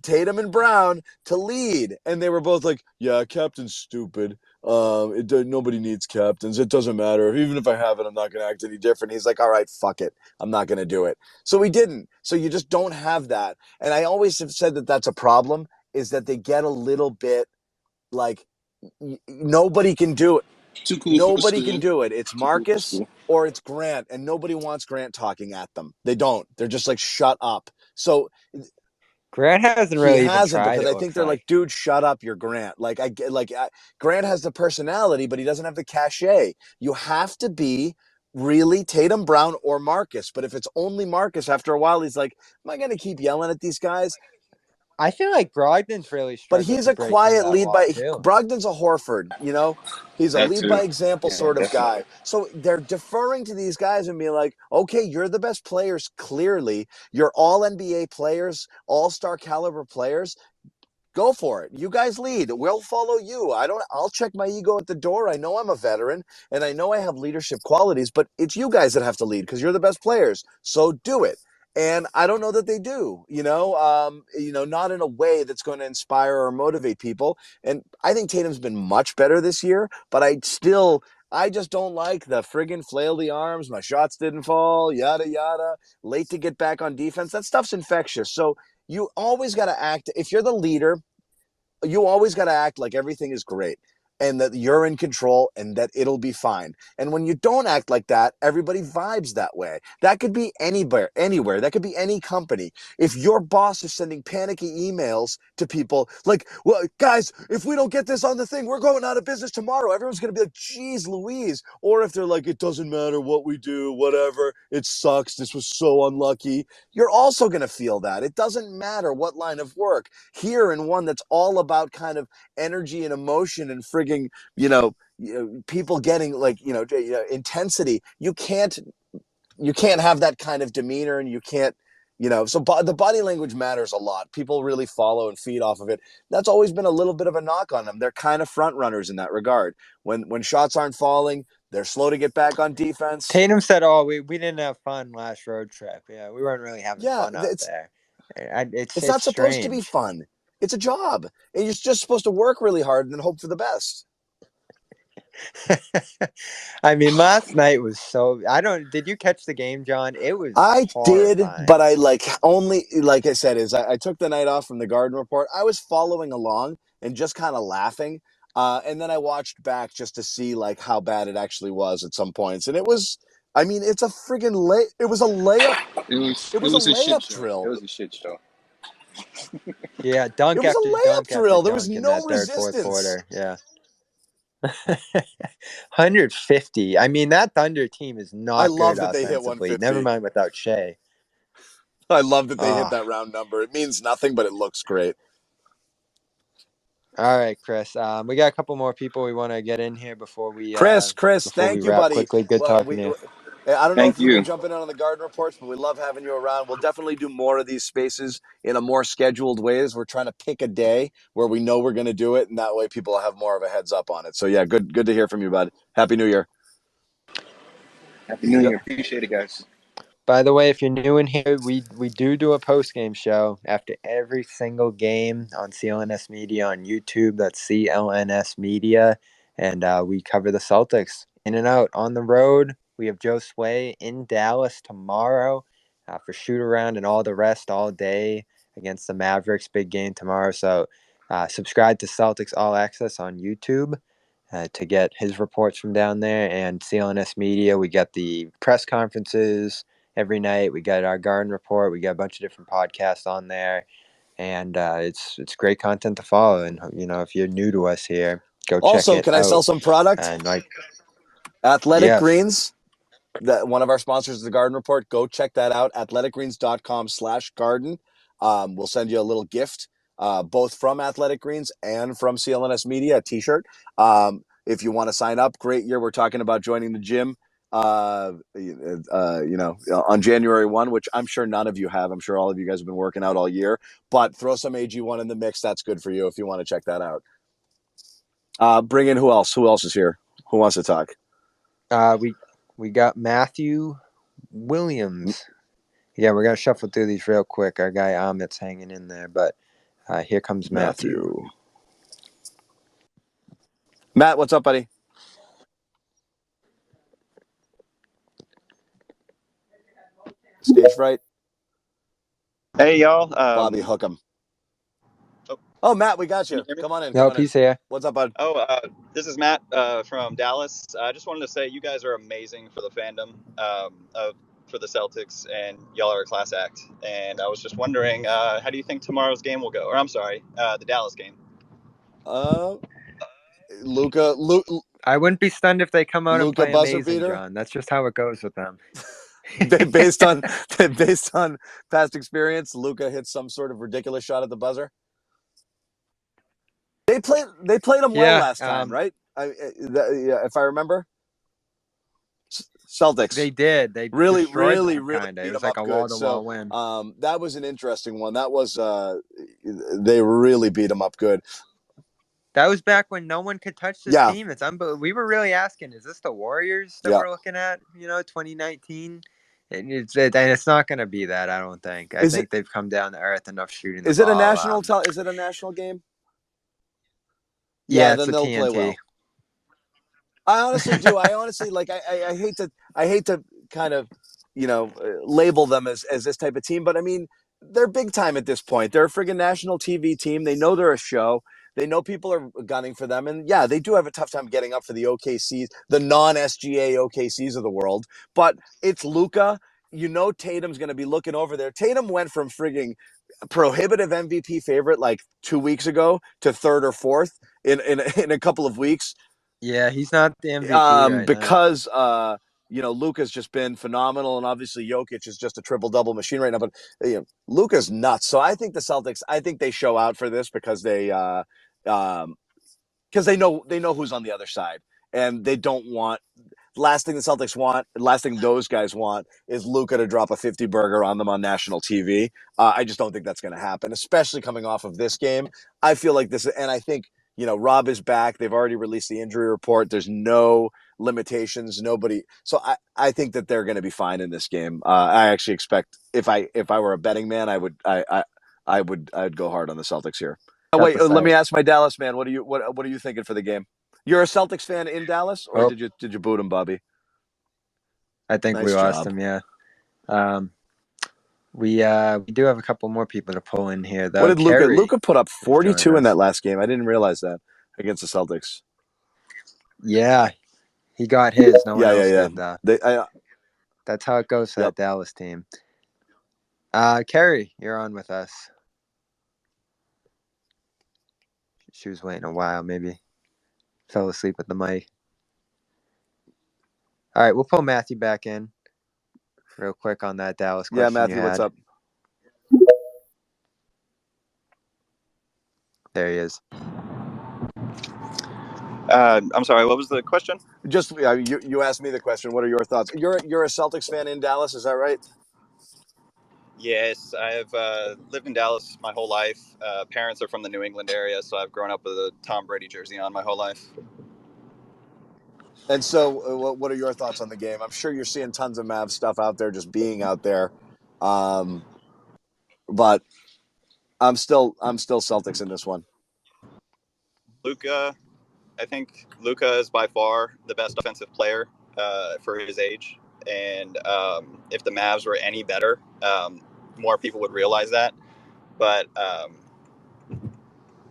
Tatum and Brown, to lead. And they were both like, yeah, captain's stupid. Nobody needs captains. It doesn't matter. Even if I have it, I'm not going to act any different. He's like, all right, fuck it. I'm not going to do it. So he didn't. So you just don't have that. And I always have said that that's a problem, is that they get a little bit like nobody can do it. Too cool for Nobody can school. do it. It's Too cool for Marcus school. or it's Grant, and nobody wants Grant talking at them. They don't. They're just like, shut up. So Grant hasn't he really even hasn't, tried, because it I think looks they're like. like, dude, shut up. You're Grant. Grant has the personality, but he doesn't have the cachet. You have to be really Tatum, Brown, or Marcus. But if it's only Marcus, after a while, he's like, am I going to keep yelling at these guys? I feel like Brogdon's really But struggled he's to a break through quiet that lead wall by too. Brogdon's a Horford, you know? He's a That lead too. by example Yeah, sort of definitely. guy. So they're deferring to these guys and being like, okay, you're the best players, clearly. You're all NBA players, all-star caliber players. Go for it. You guys lead. We'll follow you. I'll check my ego at the door. I know I'm a veteran and I know I have leadership qualities, but it's you guys that have to lead because you're the best players. So do it. And I don't know that they do, not in a way that's going to inspire or motivate people. And I think Tatum's been much better this year, but I just don't like the friggin' flail the arms. My shots didn't fall, yada, yada. Late to get back on defense. That stuff's infectious. So you always got to act, if you're the leader, you always got to act like everything is great and that you're in control and that it'll be fine. And when you don't act like that, everybody vibes that way. That could be anywhere. That could be any company. If your boss is sending panicky emails to people like, well, guys, if we don't get this on the thing, we're going out of business tomorrow. Everyone's going to be like, geez, Louise. Or if they're like, it doesn't matter what we do, whatever. It sucks. This was so unlucky. You're also going to feel that. It doesn't matter what line of work. Here in one that's all about kind of energy and emotion and frigging, people getting like, intensity. You can't have that kind of demeanor, and you can't, the body language matters a lot. People really follow and feed off of it. That's always been a little bit of a knock on them. They're kind of front runners in that regard. When shots aren't falling, they're slow to get back on defense. Tatum said, "Oh, we didn't have fun last road trip. Yeah, we weren't really having Yeah, fun out there. it's not It's supposed to be strange." fun. It's a job, and you're just supposed to work really hard and then hope for the best. I mean, last night was so. Did you catch the game, John? It was I did, horrifying. but I only, like I said, I took the night off from the Garden Report. I was following along and just kind of laughing. And then I watched back just to see like how bad it actually was at some points. And it was, I mean, it's a friggin' it was a layup. It It was a was a shit layup show. It drill. was a shit show. Yeah, It dunk was a after layup dunk after drill. There was dunk in that no third, fourth resistance. quarter. Yeah. 150. I mean, that Thunder team is I not love good that they hit offensively. Never 150. mind without Shea. I love that they hit Oh. that round number. It means nothing, but it looks great. All right, Chris. We got a couple more people we want to get in here before we Chris, thank you, wrap buddy. quickly. Good Well, talking to you. I don't know Thank if you've been you. jumping in on the Garden Reports, but we love having you around. We'll definitely do more of these spaces in a more scheduled ways. We're trying to pick a day where we know we're going to do it, and that way people have more of a heads up on it. So yeah, good to hear from you, bud. Happy New Year. Happy New Yep. Year. Appreciate it, guys. By the way, if you're new in here, we do a post-game show after every single game on CLNS Media on YouTube. That's CLNS Media. And we cover the Celtics in and out on the road. We have Josue in Dallas tomorrow for shoot-around and all the rest all day against the Mavericks. Big game tomorrow. So subscribe to Celtics All Access on YouTube to get his reports from down there. And CLNS Media, we got the press conferences every night. We got our Garden Report. We got a bunch of different podcasts on there, and it's great content to follow. And if you're new to us here, go check Also, it can I sell out. some product? And Athletic yes, Greens. That one of our sponsors is the Garden Report. Go check that out. athleticgreens.com/garden. We'll send you a little gift, both from Athletic Greens and from CLNS Media, a t-shirt. If you want to sign up, great year. We're talking about joining the gym. On January 1, which I'm sure none of you have. I'm sure all of you guys have been working out all year, but throw some AG1 in the mix. That's good for you if you want to check that out. Bring in who else? Who else is here? Who wants to talk? We got Matthew Williams. Yeah, we're gonna shuffle through these real quick. Our guy Amit's hanging in there, but here comes Matthew. Matt, what's up, buddy? Stage fright. Hey, y'all. Bobby, hook him. Matt, we got you. Come on in. Nope, he's here. What's up, bud? This is Matt from Dallas. I just wanted to say you guys are amazing for the fandom for the Celtics, and y'all are a class act. And I was just wondering, how do you think tomorrow's game will go? Or I'm sorry, the Dallas game. Luka. I wouldn't be stunned if they come out and Luka play buzzer amazing, beater? John. That's just how it goes with them. based on past experience, Luka hits some sort of ridiculous shot at the buzzer. They played them well last time, right? If I remember, Celtics. They did. They really beat them it was like a wall-to-wall win. That was an interesting one. That was they really beat them up good. That was back when no one could touch this team. It's unbelievable. We were really asking, is this the Warriors that we're looking at? 2019. And it's not going to be that. I don't think. I think they've come down to earth enough shooting. Is it a national? Is it a national game? Yeah, then they'll play well. I honestly do. I honestly like. I hate to kind of label them as this type of team, but I mean they're big time at this point. They're a friggin' national TV team. They know they're a show. They know people are gunning for them, and they do have a tough time getting up for the OKCs, the non-SGA OKCs of the world. But it's Luka. Tatum's going to be looking over there. Tatum went from frigging prohibitive MVP favorite like 2 weeks ago to third or fourth in a couple of weeks. Yeah, he's not the MVP because Luka's just been phenomenal, and obviously Jokic is just a triple-double machine right now. But Luka's nuts. So I think the Celtics. I think they show out for this because they know who's on the other side, and they don't want. Last thing the Celtics want, last thing those guys want, is Luka to drop a 50 burger on them on national TV. I just don't think that's going to happen, especially coming off of this game. I feel like this, and I think Rob is back. They've already released the injury report. There's no limitations. Nobody. So I think that they're going to be fine in this game. I actually expect if I were a betting man, I'd go hard on the Celtics here. Wait, let me ask my Dallas man. What are you thinking for the game? You're a Celtics fan in Dallas, or did you boot him, Bobby? I think we lost him. Yeah. We do have a couple more people to pull in here, though. What did Luka put up 42 in that last game? I didn't realize that against the Celtics. Yeah, he got his. No one else did, though. That's how it goes for that Dallas team. Carrie, you're on with us. She was waiting a while, maybe. Fell asleep at the mic. All right, we'll pull Matthew back in real quick on that Dallas question. Yeah, Matthew, what's up? There he is. I'm sorry, what was the question? Just you asked me the question. What are your thoughts? You're a Celtics fan in Dallas, is that right? Yes, I've lived in Dallas my whole life. Parents are from the New England area, so I've grown up with a Tom Brady jersey on my whole life. And so, what are your thoughts on the game? I'm sure you're seeing tons of Mavs stuff out there, just being out there. But I'm still Celtics in this one. Luka, I think Luka is by far the best offensive player for his age. And if the Mavs were any better, more people would realize that. But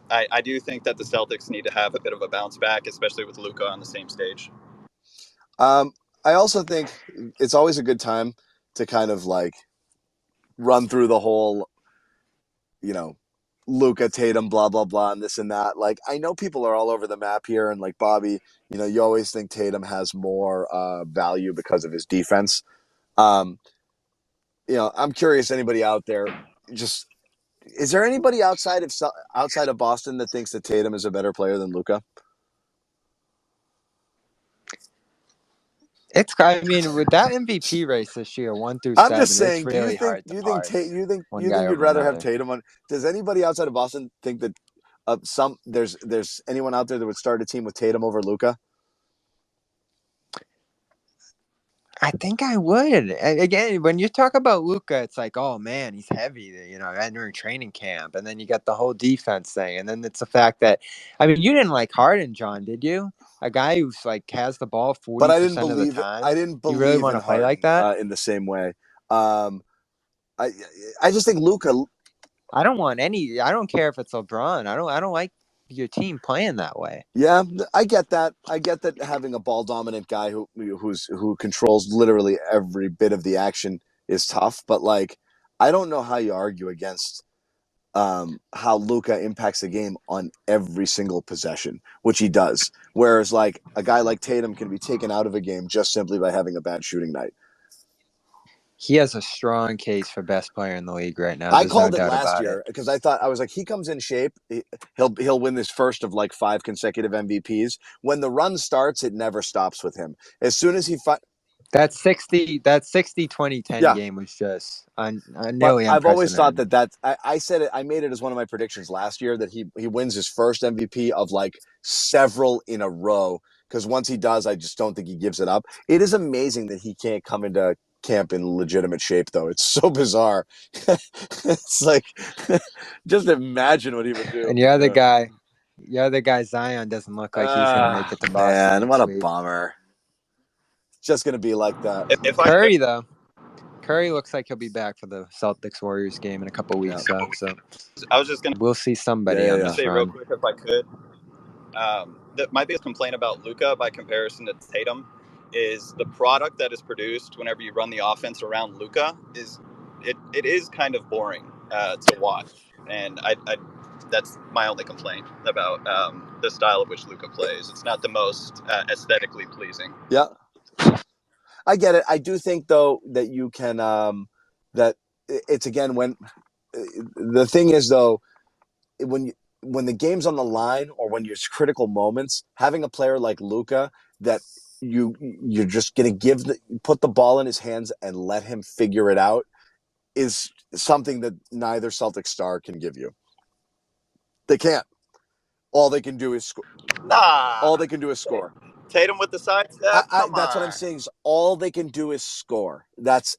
I do think that the Celtics need to have a bit of a bounce back, especially with Luka on the same stage. I also think it's always a good time to kind of like run through the whole, Luka, Tatum, blah, blah, blah, and this and that. Like, I know people are all over the map here, and like Bobby, you always think Tatum has more value because of his defense. I'm curious, anybody out there, is there anybody outside of Boston that thinks that Tatum is a better player than Luka? I mean, with that MVP race this year, 1 through I'm 7, just saying. it's really hard to parse one guy You'd over rather have another. Tatum on? Does anybody outside of Boston think that there's anyone out there that would start a team with Tatum over Luka? I think I would. Again, when you talk about Luka, it's like, oh man, he's heavy. Entering training camp, and then you got the whole defense thing, and then it's the fact that, I mean, you didn't like Harden, John, did you? A guy who's like has the ball 40% of the time. I didn't You really believe want in to play Harden like that? in the same way. I just think Luka. I don't care if it's LeBron. I don't like your team playing that way. Yeah, I get that. I get that having a ball dominant guy who controls literally every bit of the action is tough. But like, I don't know how you argue against how Luka impacts the game on every single possession, which he does. Whereas like a guy like Tatum can be taken out of a game just simply by having a bad shooting night. He has a strong case for best player in the league right now. I There's called no it doubt last about year it. because I was like, he comes in shape, he'll win this first of like 5 consecutive MVPs. When the run starts, it never stops with him. As soon as he that 60 20 10 yeah. game was just But nearly I've always thought unprecedented. I said it. I made it as one of my predictions last year that he wins his first MVP of like several in a row. Because once he does, I just don't think he gives it up. It is amazing that he can't come into camp in legitimate shape, though. It's so bizarre. It's like, just imagine what he would do. And your other guy Zion doesn't look like he's gonna make it to Boston Man, what next a week. bummer. It's just gonna be like that. If I could, Curry looks like he'll be back for the Celtics Warriors game in a couple weeks. So I was just gonna we'll see somebody on this say real run. quick, if I could, my biggest complaint about Luka by comparison to Tatum is the product that is produced whenever you run the offense around Luka it is kind of boring to watch, and I that's my only complaint about the style of which Luka plays. It's not the most aesthetically pleasing. Yeah, I get it. I do think though that you can that it's again when the thing is though when the game's on the line or when there's critical moments, having a player like Luka that you're just going to put the ball in his hands and let him figure it out is something that neither Celtic star can give you. They can't. All they can do is score. All they can do is score. Tatum with the sidestep. That's what I'm saying. Is all they can do is score. That's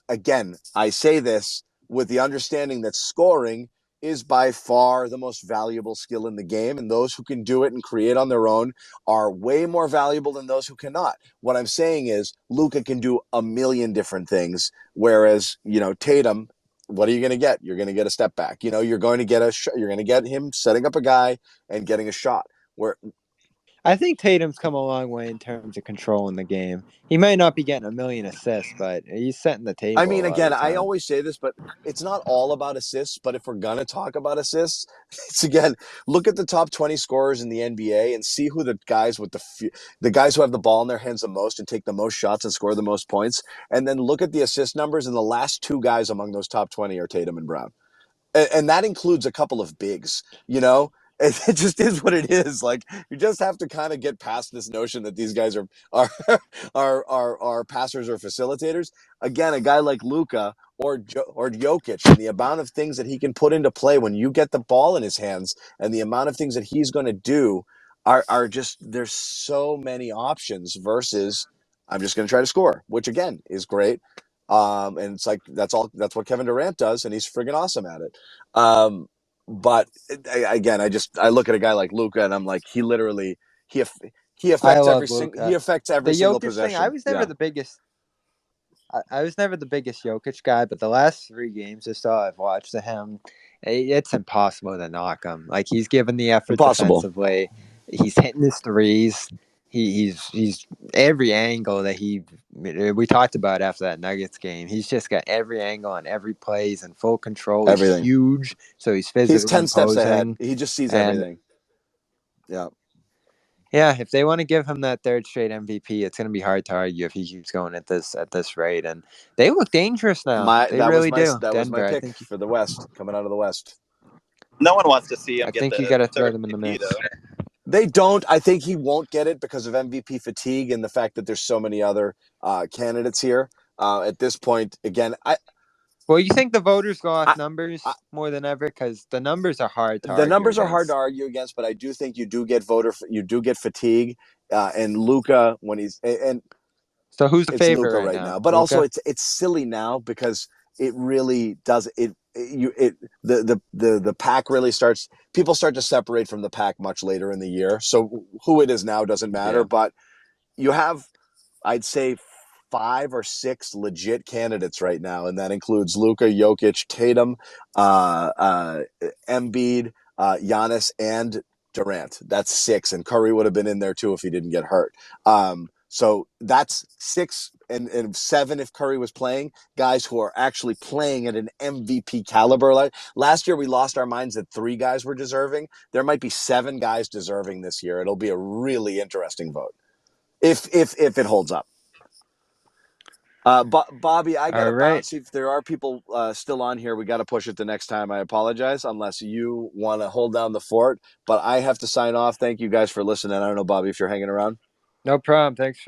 again. I say this with the understanding that scoring is by far the most valuable skill in the game, and those who can do it and create on their own are way more valuable than those who cannot. What I'm saying is Luka can do a million different things, whereas Tatum. What are you going to get? You're going to get a step back. You're going to get you're going to get him setting up a guy and getting a shot. Where I think Tatum's come a long way in terms of controlling the game. He might not be getting a million assists, but he's setting the table. I mean, a lot again, of the I time. always say this, but it's not all about assists. But if we're gonna talk about assists, it's again look at the top 20 scorers in the NBA and see who the guys with the guys who have the ball in their hands the most and take the most shots and score the most points, and then look at the assist numbers. And the last 2 guys among those top 20 are Tatum and Brown, and that includes a couple of bigs. It just is what it is. Like you just have to kind of get past this notion that these guys are are passers or facilitators. Again, a guy like Luka or Jokic and the amount of things that he can put into play when you get the ball in his hands and the amount of things that he's going to do are just there's so many options versus I'm just going to try to score, which again is great. And it's like that's what Kevin Durant does, and he's friggin' awesome at it. But again, I look at a guy like Luka, and I'm like, he literally he I affects love Luka. he affects every The single Jokic thing, possession. I was never the biggest. I was never the biggest Jokic guy, but the last 3 games or so I've watched of him, it's impossible to knock him. Like he's given the effort Impossible. defensively. He's hitting his threes. He's every angle that we talked about after that Nuggets game. He's just got every angle on every play. He's in full control. Everything. He's huge, so he's physically He's 10 steps ahead. imposing. He just sees And everything. Yeah. yeah, if they want to give him that 3rd straight MVP, it's going to be hard to argue if he keeps going at this rate. And they look dangerous now. They really do. That was my Denver, pick for the West, coming out of the West. No one wants to see him I get think you the got to throw third them in the MVP mix. though. They don't. I think he won't get it because of MVP fatigue and the fact that there's so many other candidates here. At this point, again, Well, you think the voters go off I, numbers more than ever because the numbers are hard to the argue numbers are hard to against. argue against, but I do think you do get fatigue, and Luka when he's and So who's the it's favorite Luka right right now? now. But also, Luka? it's silly now because it really does the pack really starts. People start to separate from the pack much later in the year. So who it is now doesn't matter. Yeah. But you have, I'd say, 5 or 6 legit candidates right now, and that includes Luka, Jokic, Tatum, Embiid, Giannis, and Durant. That's 6, and Curry would have been in there too if he didn't get hurt. So that's 6 and 7 if Curry was playing, guys who are actually playing at an MVP caliber. Like last year, we lost our minds that 3 guys were deserving. There might be 7 guys deserving this year. It'll be a really interesting vote if it holds up. Bobby, I got to bounce. If there are people still on here, we got to push it the next time. I apologize unless you want to hold down the fort, but I have to sign off. Thank you guys for listening. I don't know, Bobby, if you're hanging around. No problem. Thanks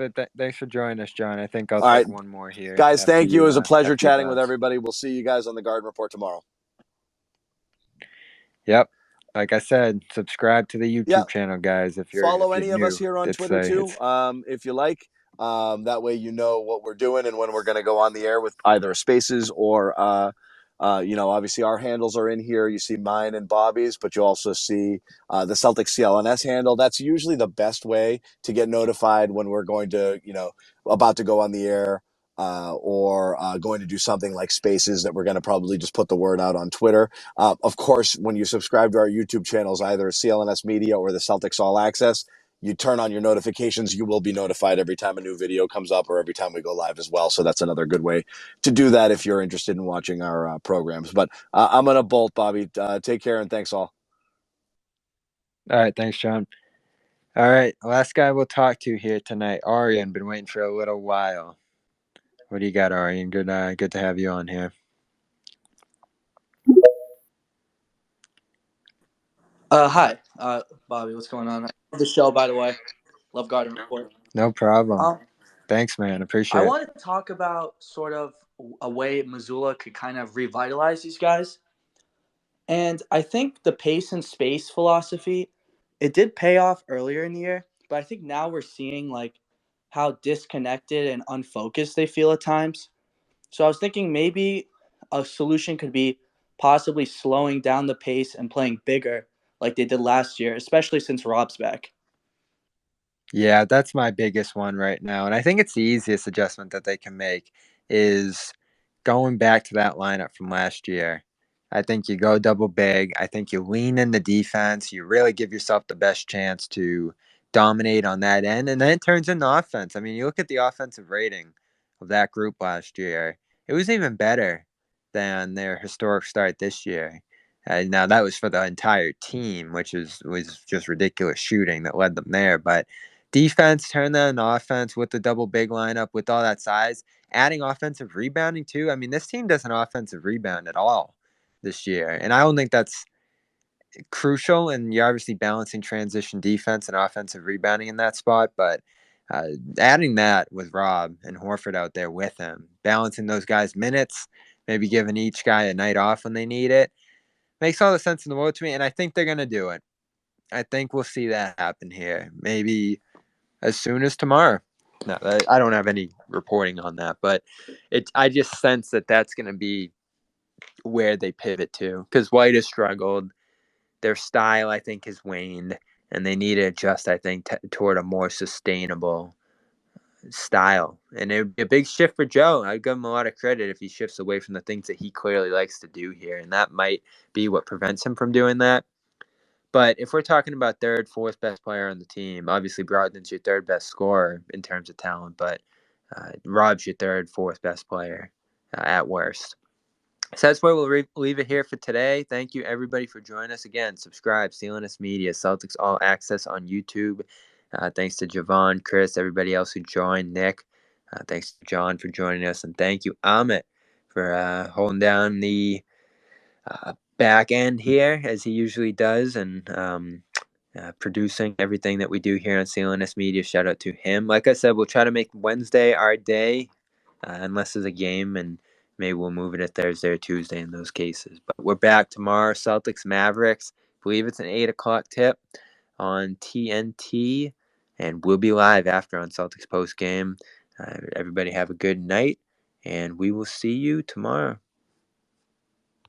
for joining us, John. I think I'll All take right. one more here. Guys, thank you. It was a pleasure after chatting with everybody. We'll see you guys on the Garden Report tomorrow. Yep. Like I said, subscribe to the YouTube channel, guys. If you're follow if any you're of new. us here on Twitter too, if you like. That way you know what we're doing and when we're going to go on the air with either Spaces or, obviously our handles are in here. You see mine and Bobby's, but you also see the Celtics CLNS handle. That's usually the best way to get notified when we're going to, about to go on the air. Or going to do something like Spaces that we're going to probably just put the word out on Twitter. Of course, when you subscribe to our YouTube channels, either CLNS Media or the Celtics All Access, you turn on your notifications, you will be notified every time a new video comes up or every time we go live as well. So that's another good way to do that if you're interested in watching our programs. But I'm going to bolt, Bobby. Take care and thanks all. All right. Thanks, John. All right. Last guy we'll talk to here tonight, Arian. Been waiting for a little while. What do you got, Arian? Good to have you on here. Hi, Bobby. What's going on? I love the show, by the way. Love Garden Report. No problem. Thanks, man. Appreciate it. I wanted to talk about sort of a way Missoula could kind of revitalize these guys. And I think the pace and space philosophy, it did pay off earlier in the year, but I think now we're seeing like how disconnected and unfocused they feel at times. So I was thinking maybe a solution could be possibly slowing down the pace and playing bigger like they did last year, especially since Rob's back. Yeah, that's my biggest one right now. And I think it's the easiest adjustment that they can make is going back to that lineup from last year. I think you go double big. I think you lean in the defense. You really give yourself the best chance to dominate on that end. And then it turns into offense. I mean, you look at the offensive rating of that group last year, it was even better than their historic start this year. Now, that was for the entire team, which was just ridiculous shooting that led them there. But defense turned that into offense with the double big lineup, with all that size, adding offensive rebounding too. I mean, this team doesn't offensive rebound at all this year. And I don't think that's crucial. And you're obviously balancing transition defense and offensive rebounding in that spot. But adding that with Rob and Horford out there with him, balancing those guys' minutes, maybe giving each guy a night off when they need it, makes all the sense in the world to me. And I think they're going to do it. I think we'll see that happen here. Maybe as soon as tomorrow. No, I don't have any reporting on that, but I just sense that that's going to be where they pivot to, because White has struggled. Their style, I think, has waned, and they need to adjust, I think, toward a more sustainable style. And it would be a big shift for Joe. I'd give him a lot of credit if he shifts away from the things that he clearly likes to do here, and that might be what prevents him from doing that. But if we're talking about third, fourth best player on the team, obviously Brogdon's your third best scorer in terms of talent, but Rob's your third, fourth best player at worst. So that's where we'll leave it here for today. Thank you, everybody, for joining us again. Subscribe, CLNS Media, Celtics All Access on YouTube. Thanks to Javon, Chris, everybody else who joined, Nick. Thanks to John for joining us. And thank you, Amit, for holding down the back end here as he usually does, and producing everything that we do here on CLNS Media. Shout out to him. Like I said, we'll try to make Wednesday our day, unless there's a game, and maybe we'll move it to Thursday or Tuesday in those cases. But we're back tomorrow, Celtics Mavericks. I believe it's an 8 o'clock tip on TNT, and we'll be live after on Celtics Post Game. Everybody have a good night, and we will see you tomorrow.